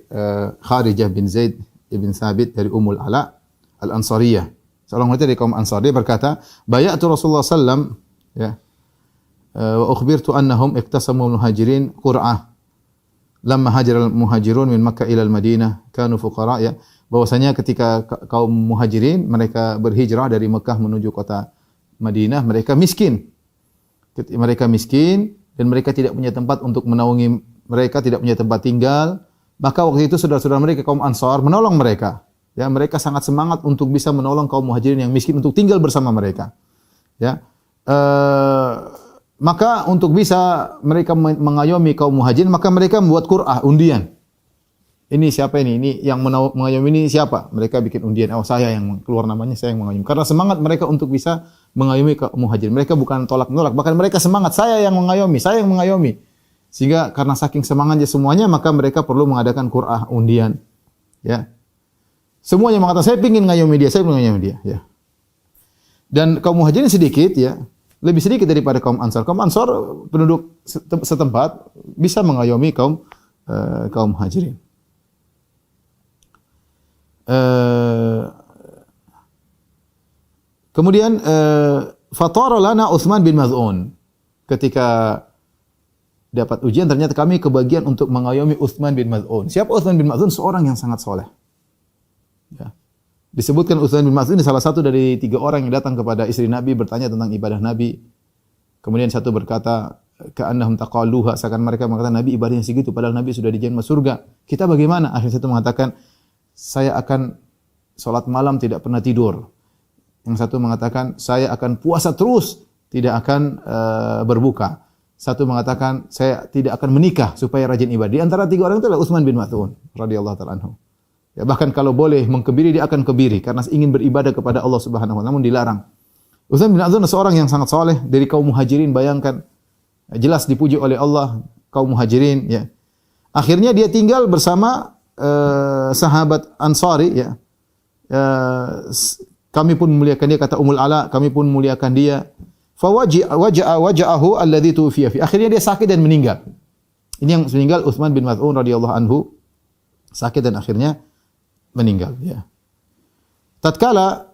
Kharijah bin Zaid ibn Thabit dari Ummul Ala Al-Ansariyah. Seorang wanita dari kaum Ansar, dia berkata, "Bay'atu Rasulullah sallam ya. Wa ukhbirtu annahum iktasamu muhajirin qur'ah. Lamma hajaral muhajirun min Makkah ila al-Madinah kanu fuqara ya." Bahwasanya ketika kaum muhajirin mereka berhijrah dari Mekah menuju kota Madinah, mereka miskin. Mereka miskin dan mereka tidak punya tempat untuk menaungi mereka, tidak punya tempat tinggal. Maka waktu itu saudara-saudara mereka kaum Ansar menolong mereka. Ya, mereka sangat semangat untuk bisa menolong kaum muhajirin yang miskin untuk tinggal bersama mereka. Ya. maka untuk bisa mereka mengayomi kaum muhajirin, maka mereka membuat qur'ah, undian. Ini siapa ini? Ini yang mengayomi ini siapa? Mereka bikin undian. Oh, saya yang keluar namanya, saya yang mengayomi. Karena semangat mereka untuk bisa mengayomi kaum muhajirin. Mereka bukan tolak-menolak, bahkan mereka semangat, saya yang mengayomi, saya yang mengayomi. Sehingga karena saking semangatnya semuanya, maka mereka perlu mengadakan qur'ah, undian. Ya. Semuanya mengatakan, saya ingin mengayomi dia, saya ingin mengayomi dia. Ya. Dan kaum muhajirin sedikit, ya. Lebih sedikit daripada kaum Ansar. Kaum Ansar penduduk setempat bisa mengayomi kaum Muhajirin. Kemudian fatara lana Utsman bin Maz'un. Ketika dapat ujian ternyata kami kebagian untuk mengayomi Utsman bin Maz'un. Siapa Utsman bin Maz'un? Seorang yang sangat soleh. Ya. Disebutkan Utsman bin Maz'un ini salah satu dari 3 orang yang datang kepada istri Nabi bertanya tentang ibadah Nabi. Kemudian satu berkata, ka'annahum taqalluha, seakan mereka mengatakan Nabi ibadahnya segitu padahal Nabi sudah dijanji masuk surga. Kita bagaimana? Akhirnya satu mengatakan, saya akan salat malam tidak pernah tidur. Yang satu mengatakan, saya akan puasa terus, tidak akan berbuka. Satu mengatakan, saya tidak akan menikah supaya rajin ibadah. Di antara 3 orang itu adalah Utsman bin Maz'un radhiyallahu ta'ala anhu. Ya, bahkan kalau boleh mengkebiri dia akan kebiri karena ingin beribadah kepada Allah Subhanahu wa taala, namun dilarang. Utsman bin Affan seorang yang sangat saleh dari kaum Muhajirin, bayangkan jelas dipuji oleh Allah kaum Muhajirin, ya. Akhirnya dia tinggal bersama sahabat Ansari, ya. Kami pun memuliakan dia, kata Ummul Ala, kami pun memuliakan dia. Waja'ahu alladhi tufiya fi. Akhirnya dia sakit dan meninggal. Ini yang meninggal Utsman bin Maz'un radhiyallahu anhu, sakit dan akhirnya meninggal, ya. Tatkala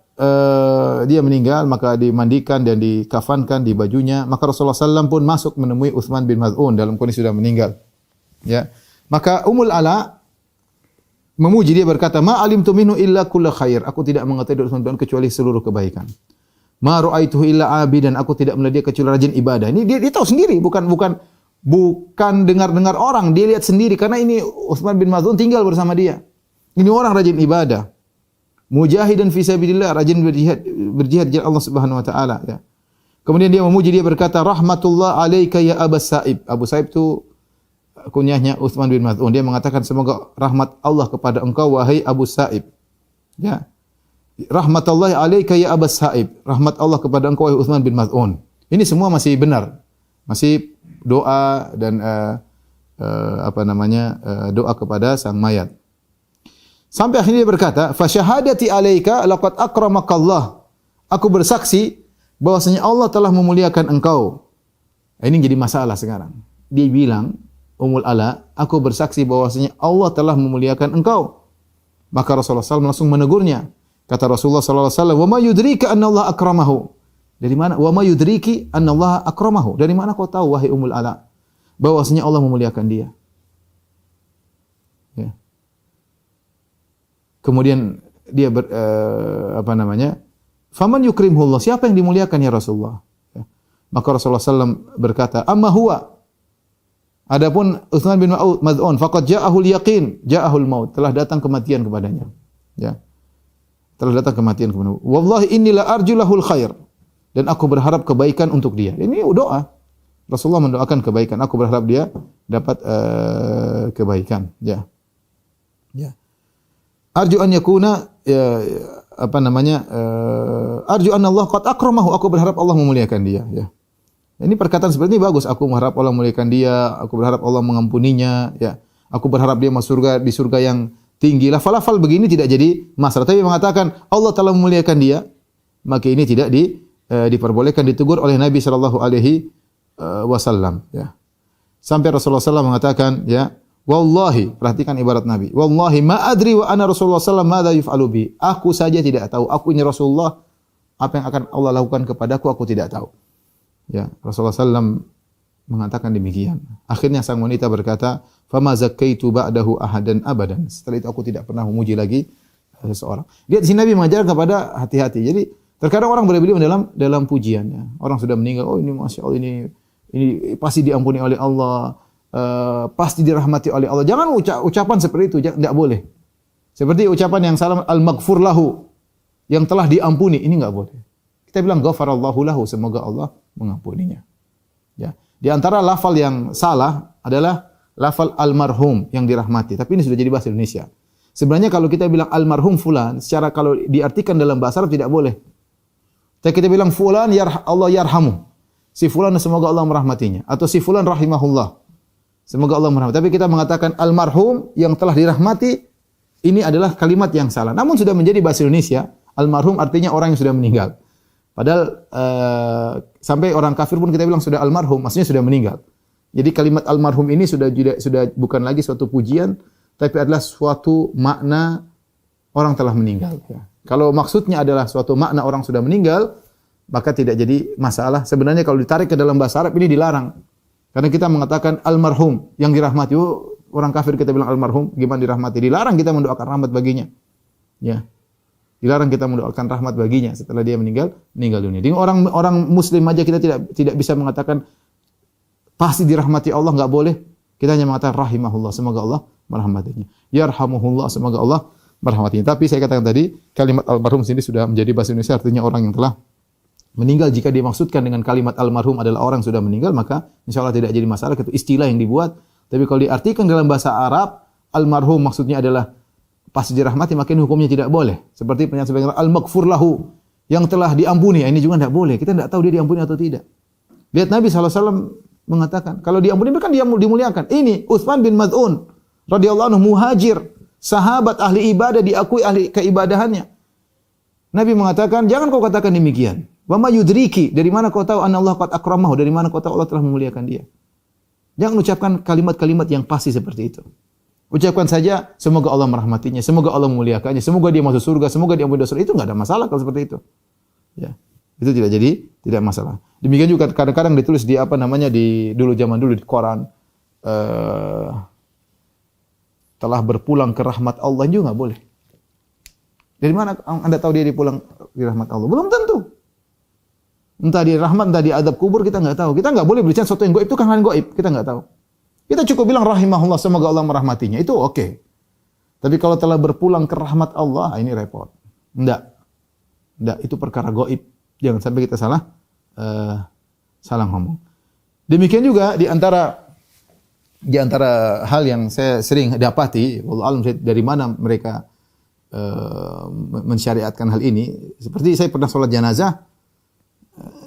dia meninggal, maka dimandikan dan dikafankan di bajunya, maka Rasulullah SAW pun masuk menemui Utsman bin Maz'un dalam kondisi sudah meninggal, ya. Maka Ummul Ala memuji dia, berkata, ma alimtu minhu illa kulla khair. Aku tidak mengetahui dari Utsman bin Maz'un kecuali seluruh kebaikan. Ma ra'aituhu illa abidan. Aku tidak melihat dia kecuali rajin ibadah. Ini dia tahu sendiri, bukan dengar-dengar orang, dia lihat sendiri karena ini Utsman bin Maz'un tinggal bersama dia. Ini orang rajin ibadah. Mujahidan fi sabilillah, rajin berjihad jalan Allah Subhanahu wa taala, ya. Kemudian dia memuji, dia berkata, rahmatullah alaika ya Abu Sa'ib. Abu Sa'ib itu kunyahnya Utsman bin Maz'un. Dia mengatakan, semoga rahmat Allah kepada engkau wahai Abu Sa'ib. Ya. Rahmatullahi alaika ya Abu Sa'ib. Rahmat Allah kepada engkau wahai Utsman bin Maz'un. Ini semua masih benar. Masih doa dan doa kepada sang mayat. Sampai akhirnya dia berkata, fa syahadati alaika laqad akramakallah. Aku bersaksi bahwasanya Allah telah memuliakan engkau. Ini jadi masalah sekarang. Dia bilang, Ummul Ala, aku bersaksi bahwasanya Allah telah memuliakan engkau. Maka Rasulullah SAW langsung menegurnya. Kata Rasulullah SAW, wa ma yudrika anna Allah akramahu. Dari mana? Wa ma yudriki anna Allah akramahu. Dari mana kau tahu wahai Ummul Ala bahwasanya Allah memuliakan dia? Ya. Kemudian dia faman yukrimhu Allah, siapa yang dimuliakan ya Rasulullah? Ya. Maka Rasulullah SAW berkata, amma huwa. Adapun Utsman bin Maz'un, faqad ja'ahul yaqin, ja'ahul maut, telah datang kematian kepadanya. Ya. Telah datang kematian kepadanya. Wallahi inni la arjulahul khair. Dan aku berharap kebaikan untuk dia. Ini doa. Rasulullah mendoakan kebaikan. Aku berharap dia dapat kebaikan. Ya. Ya. Arju an yakuna arju anna Allah qad akramahu. Aku berharap Allah memuliakan dia, ya. Ini perkataan seperti ini bagus. Aku berharap Allah memuliakan dia, aku berharap Allah mengampuninya, ya. Aku berharap dia masuk surga, di surga yang tinggi. Lafal-lafal begini tidak jadi masalah. Tapi mengatakan Allah telah memuliakan dia, maka ini tidak diperbolehkan, ditegur oleh Nabi sallallahu alaihi wasallam, ya. Sampai Rasulullah sallallahu mengatakan, ya, wallahi, perhatikan ibarat Nabi. Wallahi ma adri wa ana Rasulullah sallallahu madza yuf'alu bi. Aku saja tidak tahu. Aku ini Rasulullah, apa yang akan Allah lakukan kepadaku aku tidak tahu. Ya, Rasulullah sallallahu mengatakan demikian. Akhirnya sang wanita berkata, "Fama zakkaitu ba'dahu ahadan abadan." Setelah itu aku tidak pernah memuji lagi seseorang. Lihat di sini Nabi mengajar kepada hati-hati. Jadi terkadang orang berlebihan dalam pujiannya. Orang sudah meninggal, oh ini masya Allah, ini pasti diampuni oleh Allah. Pasti dirahmati oleh Allah. Jangan ucapan seperti itu, tidak boleh. Seperti ucapan yang salam al-maghfur lahu, yang telah diampuni, ini enggak boleh. kita bilang ghafarallahu lahu, semoga Allah mengampuninya. Ya. Di antara lafal yang salah adalah lafal almarhum, yang dirahmati. Tapi ini sudah jadi bahasa Indonesia. Sebenarnya kalau kita bilang almarhum fulan, secara kalau diartikan dalam bahasa Arab tidak boleh. Tapi kita bilang fulan Allah yarhamu. Si fulan semoga Allah merahmatinya, atau si fulan rahimahullah. Semoga Allah merahmati. Tapi kita mengatakan almarhum yang telah dirahmati, ini adalah kalimat yang salah. Namun sudah menjadi bahasa Indonesia, almarhum artinya orang yang sudah meninggal. Padahal sampai orang kafir pun kita bilang sudah almarhum, maksudnya sudah meninggal. Jadi kalimat almarhum ini sudah bukan lagi suatu pujian, tapi adalah suatu makna orang telah meninggal. Kalau maksudnya adalah suatu makna orang sudah meninggal, maka tidak jadi masalah. Sebenarnya kalau ditarik ke dalam bahasa Arab ini dilarang. Karena kita mengatakan almarhum yang dirahmati. Orang kafir kita bilang almarhum, gimana dirahmati? Dilarang kita mendoakan rahmat baginya. Ya. Dilarang kita mendoakan rahmat baginya setelah dia meninggal dunia. Jadi orang muslim aja kita tidak bisa mengatakan pasti dirahmati Allah, enggak boleh. Kita hanya mengatakan rahimahullah, semoga Allah merahmatinya. Yarhamuhullah, semoga Allah merahmatinya. Tapi saya katakan tadi, kalimat almarhum sini sudah menjadi bahasa Indonesia, artinya orang yang telah meninggal. Jika dimaksudkan dengan kalimat almarhum adalah orang sudah meninggal, maka insya Allah tidak jadi masalah, itu istilah yang dibuat. Tapi kalau diartikan dalam bahasa Arab, almarhum maksudnya adalah pasti dirahmati, maka ini hukumnya tidak boleh. Seperti pernyataan sebagian al-maghfur lahu, yang telah diampuni, ini juga tidak boleh. Kita tidak tahu dia diampuni atau tidak. Lihat Nabi SAW mengatakan, kalau diampuni kan dia dimuliakan. Ini Utsman bin Maz'un radhiyallahu anhu, muhajir, sahabat ahli ibadah, diakui ahli keibadahannya. Nabi mengatakan, jangan kau katakan demikian. Wa ma yudriki, dari mana kau tahu anna Allah qad akramahu, dari mana kau tahu Allah telah memuliakan dia. Jangan ucapkan kalimat-kalimat yang pasti seperti itu. Ucapkan saja semoga Allah merahmatinya, semoga Allah memuliakannya, semoga dia masuk surga, semoga dia ampuni dosa. Itu enggak ada masalah kalau seperti itu. Ya. Itu tidak masalah. Demikian juga kadang-kadang ditulis di di zaman dulu di koran telah berpulang ke rahmat Allah, juga enggak boleh. Dari mana Anda tahu dia dipulang di rahmat Allah? Belum tentu. Entah di rahmat, entah di adab kubur, kita enggak tahu. Kita enggak boleh berbicara sesuatu yang gaib, itu kan hal gaib, kita enggak tahu. Kita cukup bilang rahimahullah, semoga Allah merahmatinya, itu oke. Tapi kalau telah berpulang ke rahmat Allah, ini repot. Enggak, itu perkara gaib. Jangan sampai kita salah ngomong. Demikian juga di antara hal yang saya sering dapati, wallahu alam dari mana mereka mensyariatkan hal ini. Seperti saya pernah sholat jenazah,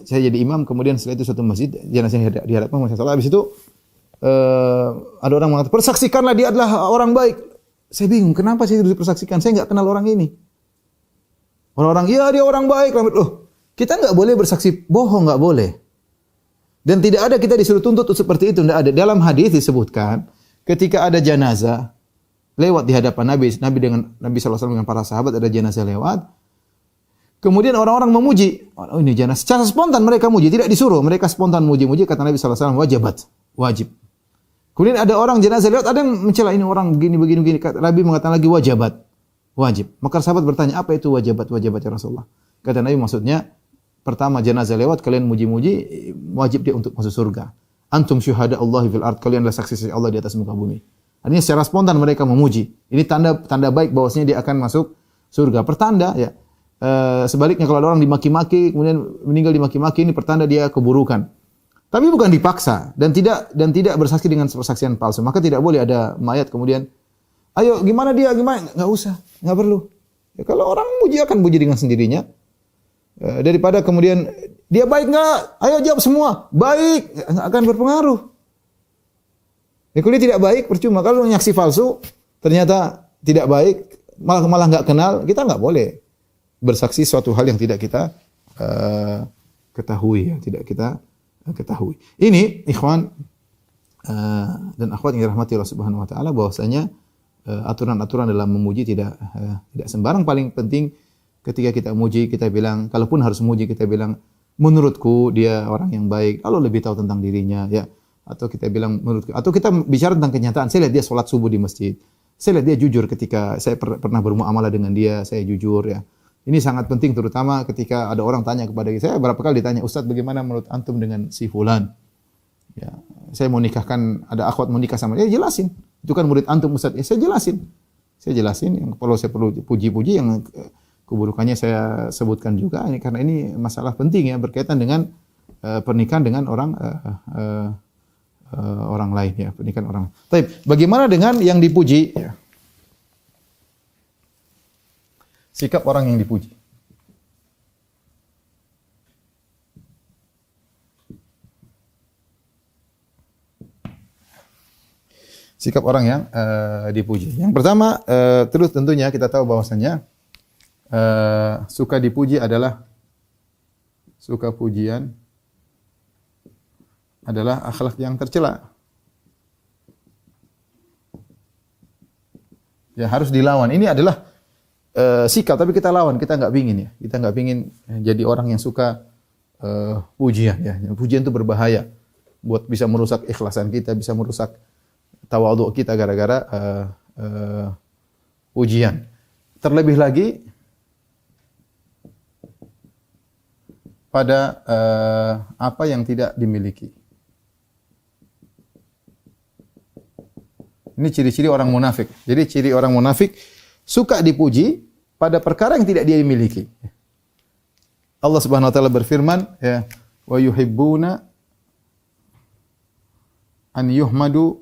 saya jadi imam, kemudian setelah itu suatu masjid, jenazahnya dihadapkan, saya sholat, habis itu ada orang mengatakan, persaksikanlah dia adalah orang baik. Saya bingung, kenapa saya harus dipersaksikan? Saya enggak kenal orang ini. Orang-orang, iya dia orang baik. Loh, kita enggak boleh bersaksi bohong, enggak boleh. Dan tidak ada kita disuruh tuntut seperti itu, enggak ada. Dalam hadis disebutkan, ketika ada jenazah lewat di hadapan Nabi SAW dengan para sahabat, ada jenazah lewat. Kemudian orang-orang memuji, oh ini jenazah. Secara spontan mereka muji, tidak disuruh. Mereka spontan muji-muji, kata Nabi SAW, wajib. Kemudian ada orang jenazah lewat, ada yang mencela, ini orang begini. Nabi mengatakan lagi wajib. Maka sahabat bertanya, apa itu wajibat ya Rasulullah? Kata Nabi, maksudnya, pertama jenazah lewat, kalian muji-muji, wajib dia untuk masuk surga. Antum syuhada Allahi fil ard, kalian adalah saksi Allah di atas muka bumi. Artinya secara spontan mereka memuji. Ini tanda baik bahwasanya dia akan masuk surga. Pertanda ya. Sebaliknya kalau ada orang dimaki-maki kemudian meninggal dimaki-maki, ini pertanda dia keburukan. Tapi bukan dipaksa dan tidak bersaksi dengan persaksian palsu. Maka tidak boleh ada mayat kemudian ayo gimana, enggak usah, enggak perlu. Ya, kalau orang muji akan muji dengan sendirinya. Daripada kemudian dia baik enggak? Ayo jawab semua. Baik, enggak akan berpengaruh. Ya, kalau dia tidak baik percuma. Kalau nyaksi palsu ternyata tidak baik, malah enggak kenal, kita enggak boleh bersaksi suatu hal yang tidak kita ketahui, tidak kita ketahui. Ini ikhwan dan akhwat yang dirahmati Allah Subhanahu wa taala, bahwasanya aturan-aturan dalam memuji tidak sembarang. Paling penting ketika kita memuji, kita bilang, kalaupun harus memuji, kita bilang menurutku dia orang yang baik, Allah lebih tahu tentang dirinya, ya. Atau kita bilang menurutku, atau kita bicara tentang kenyataan. Saya lihat dia sholat subuh di masjid. Saya lihat dia jujur ketika saya pernah bermuamalah dengan dia, saya jujur, ya. Ini sangat penting, terutama ketika ada orang tanya kepada saya, berapa kali ditanya, Ustaz bagaimana menurut antum dengan si fulan? Ya, saya mau nikahkan, ada akhwat mau nikah sama dia, jelasin. Itu kan murid antum Ustaz. Ya, saya jelasin. Yang perlu saya perlu puji-puji, yang keburukannya saya sebutkan juga ini karena ini masalah penting ya berkaitan dengan pernikahan dengan orang lain ya, pernikahan orang. Tapi bagaimana dengan yang dipuji? Ya. Sikap orang yang dipuji. Sikap orang yang dipuji. Yang pertama, terus tentunya kita tahu bahwasanya suka dipuji adalah suka pujian adalah akhlak yang tercela. Ya harus dilawan. Ini adalah sikap, tapi kita lawan. Kita nggak pingin ya. Kita nggak pingin jadi orang yang suka pujian. Ya. Pujian itu berbahaya. Buat bisa merusak ikhlasan kita, bisa merusak tawadhu kita gara-gara pujian. Terlebih lagi pada apa yang tidak dimiliki. Ini ciri-ciri orang munafik. Jadi ciri orang munafik suka dipuji pada perkara yang tidak dia miliki. Allah Subhanahu wa taala berfirman, ya, wa yuhibbuna an yuhmadu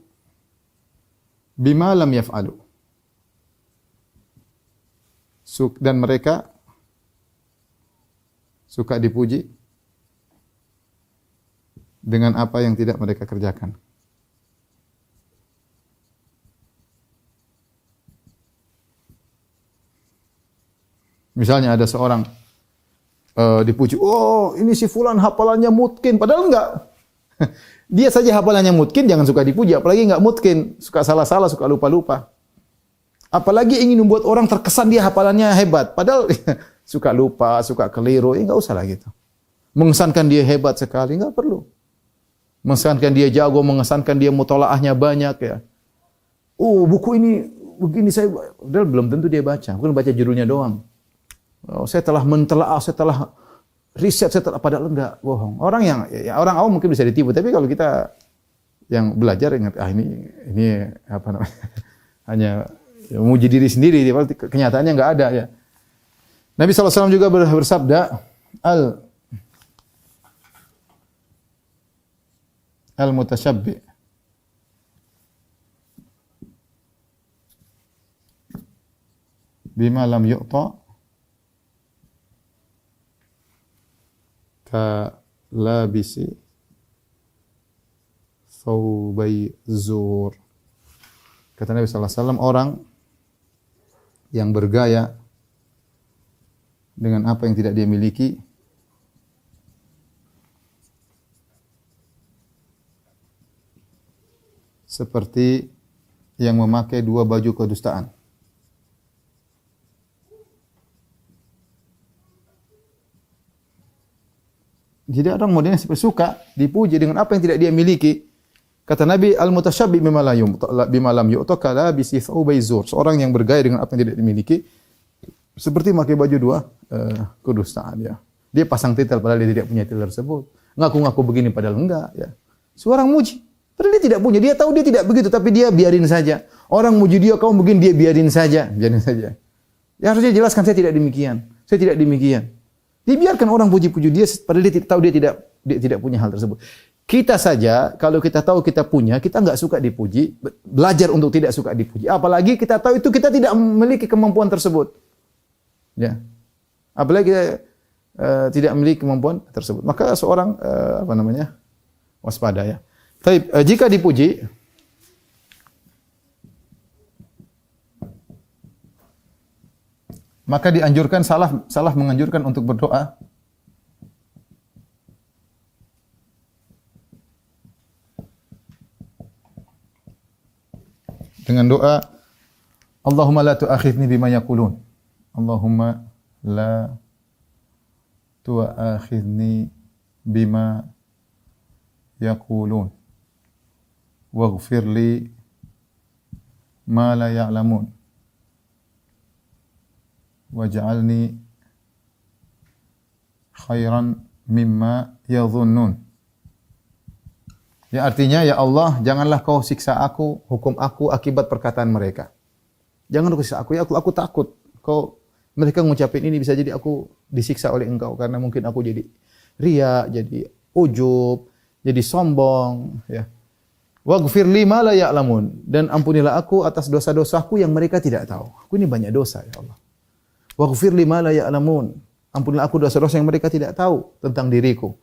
bima lam yaf'alu. Dan mereka suka dipuji dengan apa yang tidak mereka kerjakan. Misalnya ada seorang dipuji, oh ini si fulan hafalannya mungkin, padahal enggak. Dia saja hafalannya mungkin, jangan suka dipuji, apalagi enggak mungkin, suka salah-salah, suka lupa-lupa. Apalagi ingin membuat orang terkesan dia hafalannya hebat, padahal suka lupa, suka keliru, enggak usah lah gitu. Mengesankan dia hebat sekali, enggak perlu. Mengesankan dia jago, mengesankan dia mutolaahnya banyak ya. Oh, buku ini begini saya, padahal belum tentu dia baca, bukan baca judulnya doang. Oh, saya telah mentelaah, saya telah riset, saya telah, padahal enggak, bohong. Orang yang orang awam mungkin bisa ditipu, tapi kalau kita yang belajar ingat ini apa namanya? Hanya ya, memuji diri sendiri, kenyataannya enggak ada ya. Nabi SAW juga bersabda, al-mutasyabbi bima lam yu'ta ka labisi thawbai zur. Kata Nabi SAW, orang yang bergaya dengan apa yang tidak dia miliki seperti yang memakai dua baju kedustaan. Jadi orang modelnya seperti suka dipuji dengan apa yang tidak dia miliki. Kata Nabi, al-mutasyabbi bima lam yu'ta kala bisi thawbai zur. Seorang yang bergaya dengan apa yang tidak dimiliki seperti memakai baju dua kedustaan ya. Dia pasang titel padahal dia tidak punya titel tersebut. Ngaku-ngaku begini padahal enggak ya. Seorang muji padahal dia tidak punya. Dia tahu dia tidak begitu tapi dia biarin saja. Orang muji dia, kamu begini, dia biarin saja. Biarin saja. Ya harusnya jelaskan saya tidak demikian. Saya tidak demikian. Dibiarkan orang puji-puji dia padahal dia tahu dia tidak punya hal tersebut. Kita saja kalau kita tahu kita punya, kita enggak suka dipuji, belajar untuk tidak suka dipuji. Apalagi kita tahu itu kita tidak memiliki kemampuan tersebut. Ya. Apalagi kita tidak memiliki kemampuan tersebut. Maka seorang waspada ya. Tapi jika dipuji maka dianjurkan salah menganjurkan untuk berdoa dengan doa Allahumma la tu'akhidni bima yaqulun. Allahumma la tu'akhidni bima yaqulun. Waghfir li ma la ya'lamun. Waj'alni khairan mimma yadhunnun. Ya artinya ya Allah, janganlah kau siksa aku, hukum aku akibat perkataan mereka. Jangan kau siksa aku, ya aku takut kau Mereka ngucapin ini bisa jadi aku disiksa oleh engkau karena mungkin aku jadi riya, jadi ujub, jadi sombong, ya. Waghfir li ma la ya'lamun, dan ampunilah aku atas dosa-dosaku yang mereka tidak tahu. Aku ini banyak dosa ya Allah. Waghfir li ma la ya'lamun, ampunilah aku dosa-dosa yang mereka tidak tahu tentang diriku.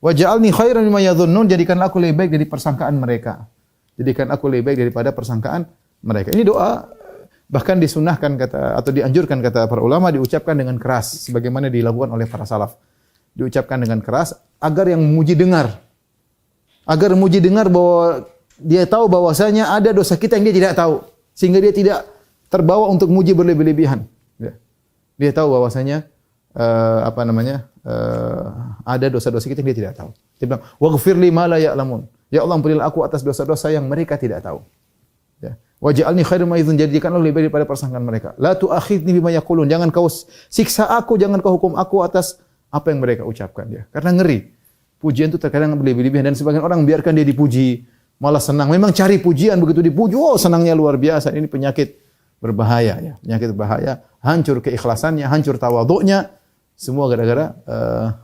Waj'alni khairan mimma yadhunnun, jadikanlah aku lebih baik dari persangkaan mereka. Jadikan aku lebih baik daripada persangkaan mereka. Ini doa bahkan disunahkan atau dianjurkan kata para ulama diucapkan dengan keras sebagaimana dilakukan oleh para salaf. Diucapkan dengan keras agar yang memuji dengar. Agar memuji dengar bahwa dia tahu bahwasanya ada dosa kita yang dia tidak tahu, sehingga dia tidak terbawa untuk memuji berlebih-lebihan. Ya. Dia tahu bahwasanya ada dosa-dosa kita yang dia tidak tahu. Dia bilang, "Waghfir li ma la ya'lamun." Ya Allah, ampunilah aku atas dosa-dosa yang mereka tidak tahu. Ya. Waj'alni khairan mimma yadhunnun, jadikanlah lebih baik daripada persangkaan mereka. La tu'akhidni bima yaqulun, jangan kau siksa aku, jangan kau hukum aku atas apa yang mereka ucapkan, ya. Karena ngeri. Pujian itu terkadang berlebih-lebihan dan sebagian orang membiarkan dia dipuji, malah senang. Memang cari pujian, begitu dipuji, oh senangnya luar biasa. Ini penyakit berbahaya, ya. Penyakit berbahaya, hancur keikhlasannya, hancur tawadhu'nya, semua gara-gara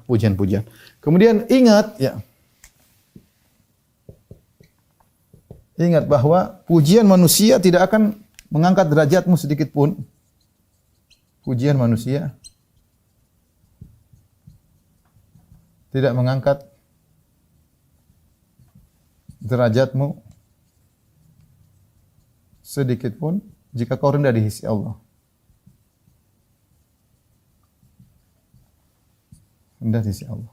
pujian-pujian. Kemudian ingat, ya. Ingat bahwa pujian manusia tidak akan mengangkat derajatmu sedikit pun. Pujian manusia tidak mengangkat derajatmu sedikit pun jika kau rendah di sisi Allah. Rendah di sisi Allah.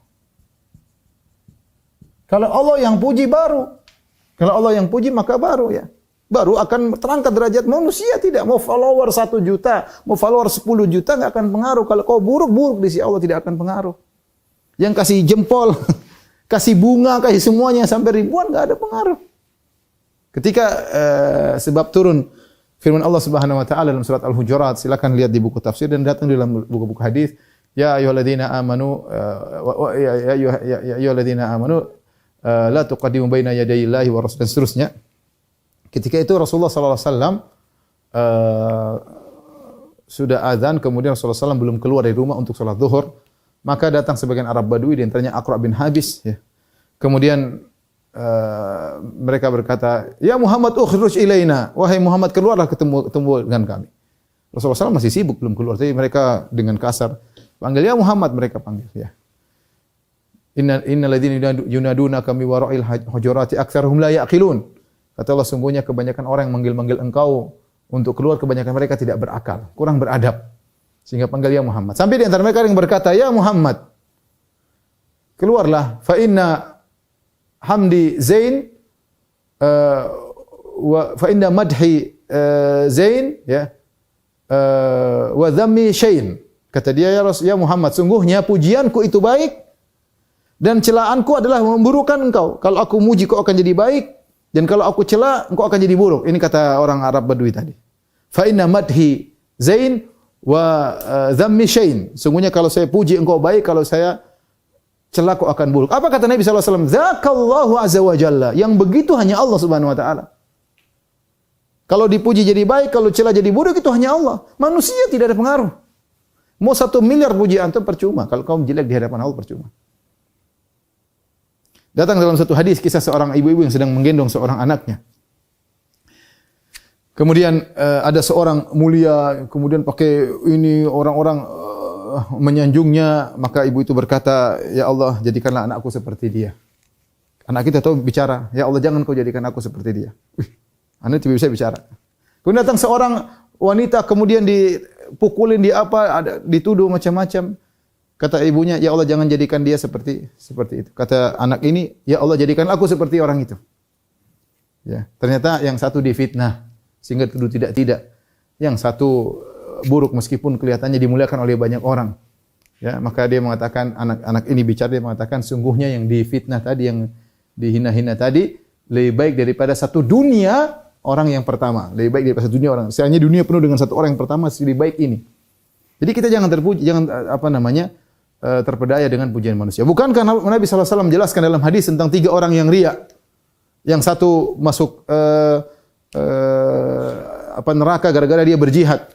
Kalau Allah yang puji baru. Kalau Allah yang puji maka baru, ya. Baru akan terangkat derajat manusia tidak. Mau follower 1 juta, mau follower 10 juta enggak akan pengaruh. Kalau kau buruk-buruk di sisi Allah tidak akan pengaruh. Yang kasih jempol, kasih bunga, kasih semuanya sampai ribuan enggak ada pengaruh. Ketika sebab turun firman Allah Subhanahu wa taala dalam surat Al-Hujurat, silakan lihat di buku tafsir dan datang di dalam buku-buku hadis, ya ayyuhalladzina amanu ya ayyuhalladzina amanu la tuqaddimu baina yadayillahi wa rasul, dan seterusnya. Ketika itu Rasulullah sallallahu alaihi wasallam sudah azan, kemudian Rasulullah SAW belum keluar dari rumah untuk salat zuhur, maka datang sebagian Arab Badui, di antaranya Aqra' bin Habis, ya. Kemudian mereka berkata, "Ya Muhammad ukhruj ilaina." Wahai Muhammad, keluarlah ketemu dengan kami. Rasulullah SAW masih sibuk belum keluar, tapi mereka dengan kasar panggil, "Ya Muhammad," mereka panggil, ya. Innal ladzina yunaduna kami wara'il hujurati aktsaruhum la yaqilun. Kata Allah, sungguhnya kebanyakan orang yang manggil-manggil engkau untuk keluar, kebanyakan mereka tidak berakal, kurang beradab. Sehingga panggil ya Muhammad. Sampai di antara mereka yang berkata, "Ya Muhammad, keluarlah, fa inna hamdi Zain fa inna madhi Zain, ya, wa dhammi Shain." Kata dia, ya Muhammad, sungguhnya pujianku itu baik dan celaanku adalah memburukan engkau. Kalau aku muji, kau akan jadi baik, dan kalau aku cela, engkau akan jadi buruk. Ini kata orang Arab Badui tadi. Fa inna madhi Zain wa dhammi Shain. Sungguhnya kalau saya puji engkau baik, kalau saya cela kau akan buruk. Apa kata Nabi sallallahu alaihi wasallam? Dzakallahu azza wa jalla. Yang begitu hanya Allah Subhanahu wa taala. Kalau dipuji jadi baik, kalau cela jadi buruk, itu hanya Allah. Manusia tidak ada pengaruh. Mau 1 miliar puji antum percuma. Kalau kaum jelek di hadapan Allah percuma. Datang dalam satu hadis kisah seorang ibu-ibu yang sedang menggendong seorang anaknya. Kemudian ada seorang mulia, kemudian pakai ini, orang-orang menyanjungnya, maka ibu itu berkata, "Ya Allah, jadikanlah anakku seperti dia." Anak kita tahu bicara, "Ya Allah, jangan kau jadikan aku seperti dia." Anak tidak bisa bicara. Kemudian datang seorang wanita, kemudian dipukulin, dituduh macam-macam. Kata ibunya, "Ya Allah, jangan jadikan dia seperti itu." Kata anak ini, "Ya Allah, jadikan aku seperti orang itu." Ya, ternyata yang satu difitnah sehingga tuduh tidak. Yang satu buruk meskipun kelihatannya dimuliakan oleh banyak orang. Ya, maka dia mengatakan, anak ini bicara, dia mengatakan, sungguhnya yang difitnah tadi, yang dihina-hina tadi lebih baik daripada satu dunia orang yang pertama. Lebih baik daripada satu dunia orang. Seandainya dunia penuh dengan satu orang yang pertama, lebih baik ini. Jadi kita jangan terpuji, jangan terpedaya dengan pujian manusia. Bukankah Nabi SAW menjelaskan dalam hadis tentang 3 orang yang riya? Yang satu masuk neraka gara-gara dia berjihad,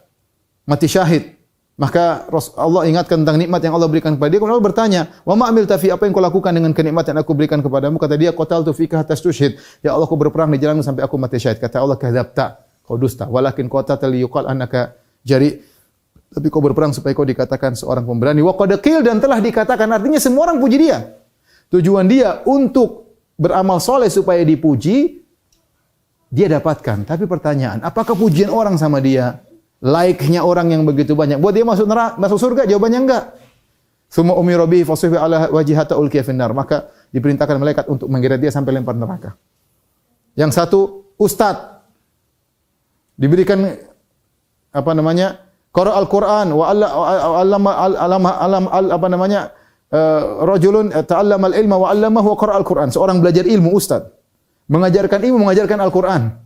mati syahid. Maka Allah ingatkan tentang nikmat yang Allah berikan kepada dia. Kemudian Allah bertanya, "Wa ma amilta fi, apa yang kau lakukan dengan kenikmatan yang aku berikan kepadamu?" Kata dia, "Qataltu fika hatta tusyhid." Ya Allah, aku berperang di jalanmu sampai aku mati syahid. Kata Allah, "Kadzabta." Kau dusta. Walakin qatata liyuqal annaka jari. Tapi kau berperang supaya kau dikatakan seorang pemberani. Wa qad qil, dan telah dikatakan, artinya semua orang puji dia. Tujuan dia untuk beramal soleh supaya dipuji, dia dapatkan. Tapi pertanyaan, apakah pujian orang sama dia? Like-nya orang yang begitu banyak buat dia masuk neraka, masuk surga? Jawabannya enggak. Summa umira bihi fasufi ala wajhi hatta ulqiya finnar. Maka diperintahkan malaikat untuk menggeret dia sampai lempar neraka. Yang satu ustaz diberikan apa namanya? Qara al-Qur'an wa rajulun ta'allama al-ilma wa 'allamahu wa qara al-Qur'an. Seorang belajar ilmu, ustaz. Mengajarkan ilmu, mengajarkan Al-Qur'an.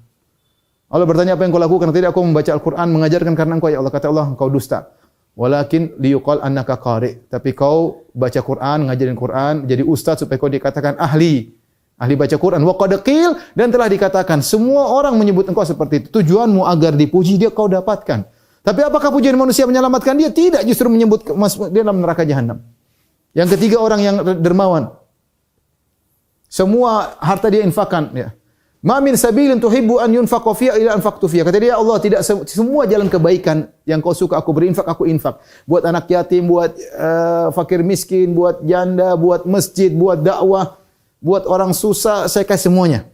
Allah bertanya, apa yang kau lakukan? Tidak, aku membaca Al-Quran, mengajarkan karena engkau, ya Allah. Kata Allah, engkau dusta. Walakin liyuqal annaka qari. Tapi kau baca Quran, ngajarin Quran, jadi ustaz supaya kau dikatakan ahli. Ahli baca Quran. Wa qad qil, dan telah dikatakan, semua orang menyebut engkau seperti itu. Tujuanmu agar dipuji, dia kau dapatkan. Tapi apakah pujian manusia menyelamatkan dia? Tidak, justru menyebut dia dalam neraka jahanam. Yang ketiga, orang yang dermawan. Semua harta dia infakkan, ya. Ma min sabilin tuhibbu an yunfaqa fiha illa anfaqtu fiha. Kata dia, Allah, tidak semua jalan kebaikan yang kau suka aku berinfak, aku infak. Buat anak yatim, buat fakir miskin, buat janda, buat masjid, buat dakwah, buat orang susah, saya kasih semuanya.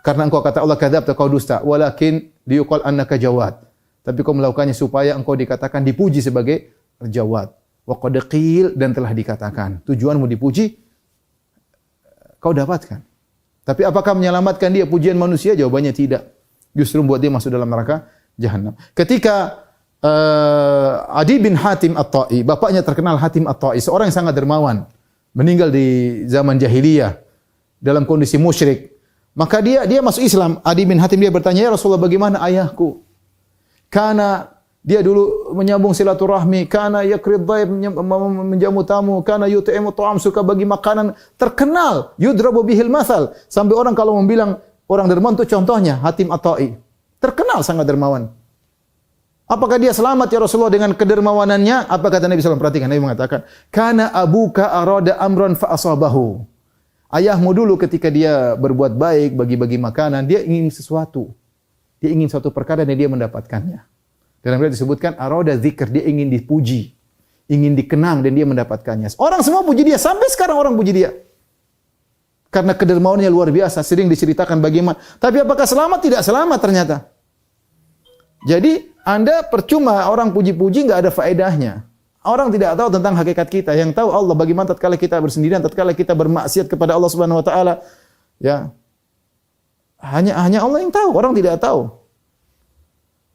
Karena engkau, kata Allah, kadzabta, kau dusta. Walakin liyuqal annaka jawad. Tapi kau melakukannya supaya engkau dikatakan, dipuji sebagai jawad. Wa qad qil, dan telah dikatakan. Tujuanmu dipuji, kau dapatkan. Tapi apakah menyelamatkan dia pujian manusia? Jawabannya tidak. Justru membuat dia masuk dalam neraka jahanam. Ketika Adi bin Hatim At-Ta'i, bapaknya terkenal Hatim At-Ta'i, seorang yang sangat dermawan, meninggal di zaman jahiliyah dalam kondisi musyrik. Maka dia masuk Islam. Adi bin Hatim, dia bertanya, "Ya Rasulullah, bagaimana ayahku? Karena dia dulu menyambung silaturahmi, kana yakrid dhaib, menjamu tamu, kana yut'imu ta'am, suka bagi makanan, terkenal, yudrabu bihil mathal, sampai orang kalau membilang orang dermawan itu contohnya Hatim At-Ta'i. Terkenal sangat dermawan. Apakah dia selamat ya Rasulullah dengan kedermawanannya? Apa kata Nabi SAW? Perhatikan, Nabi mengatakan, kana abuka arada amran fa asabahu. Ayahmu dulu ketika dia berbuat baik, bagi-bagi makanan, dia ingin sesuatu. Dia ingin suatu perkara dan dia mendapatkannya. Dalam riwayat disebutkan arada zikr, dia ingin dipuji, ingin dikenang dan dia mendapatkannya. Orang semua puji dia, sampai sekarang orang puji dia. Karena kedermawannya luar biasa, sering diceritakan bagaimana. Tapi apakah selamat? Tidak selamat ternyata. Jadi Anda percuma orang puji-puji, enggak ada faedahnya. Orang tidak tahu tentang hakikat kita. Yang tahu Allah, bagaimana tatkala kita bersendirian, tatkala kita bermaksiat kepada Allah Subhanahu wa taala. Ya. Hanya Allah yang tahu, orang tidak tahu.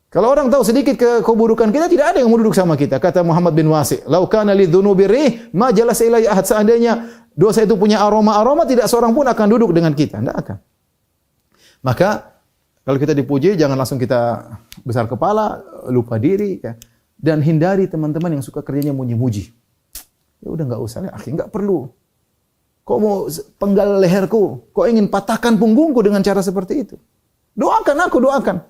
Kalau orang tahu sedikit keburukan kita, tidak ada yang mau duduk sama kita. Kata Muhammad bin Wasi', "Lau kana lidzunubi rih, ma jalasa ilayya ahad." Seandainya dosa itu punya aroma-aroma, tidak seorang pun akan duduk dengan kita, tidak akan. Maka kalau kita dipuji, jangan langsung kita besar kepala, lupa diri, ya. Dan hindari teman-teman yang suka kerjanya muji-muji. Ya udah, enggak usah, akhi, enggak perlu. Kok mau penggal leherku? Kok ingin patahkan punggungku dengan cara seperti itu? Doakan aku, doakan.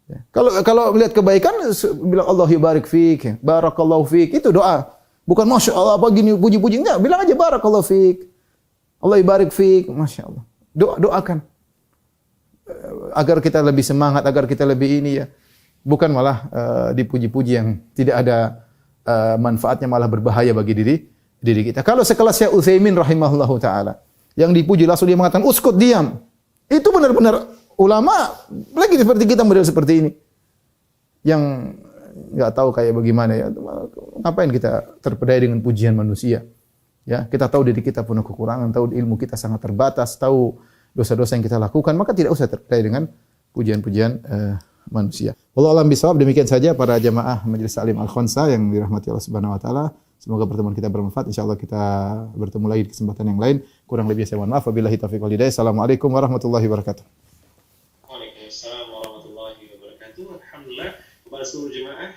Ya. Kalau melihat kebaikan, bilang Allah yubarik fik, barakallahu fik, itu doa. Bukan masya Allah apa gini puji-puji, enggak, bilang aja barakallahu fik, Allah yubarik fik, masya Allah. Doakan agar kita lebih semangat, agar kita lebih ini, ya. Bukan malah dipuji-puji yang tidak ada manfaatnya, malah berbahaya bagi diri kita. Kalau sekelas Syekh Utsaimin rahimahullahu taala, yang dipuji langsung dia mengatakan uskut, diam. Itu benar-benar ulama lagi seperti kita, model seperti ini. Yang enggak tahu kayak bagaimana, ya. Ngapain kita terpedaya dengan pujian manusia? Ya, kita tahu diri kita punya kekurangan, tahu ilmu kita sangat terbatas, tahu dosa-dosa yang kita lakukan, maka tidak usah terpedaya dengan pujian-pujian manusia. Wallahu a'lam bishawab. Demikian saja para jamaah Majelis Taklim Al-Khonsa yang dirahmati Allah Subhanahu wa taala. Semoga pertemuan kita bermanfaat. Insyaallah kita bertemu lagi di kesempatan yang lain. Kurang lebih saya mohon maaf. Wabillahi taufiq wal hidayah. Assalamualaikum warahmatullahi wabarakatuh. Waalaikumsalam warahmatullahi wabarakatuh. Alhamdulillah kepada seluruh jemaah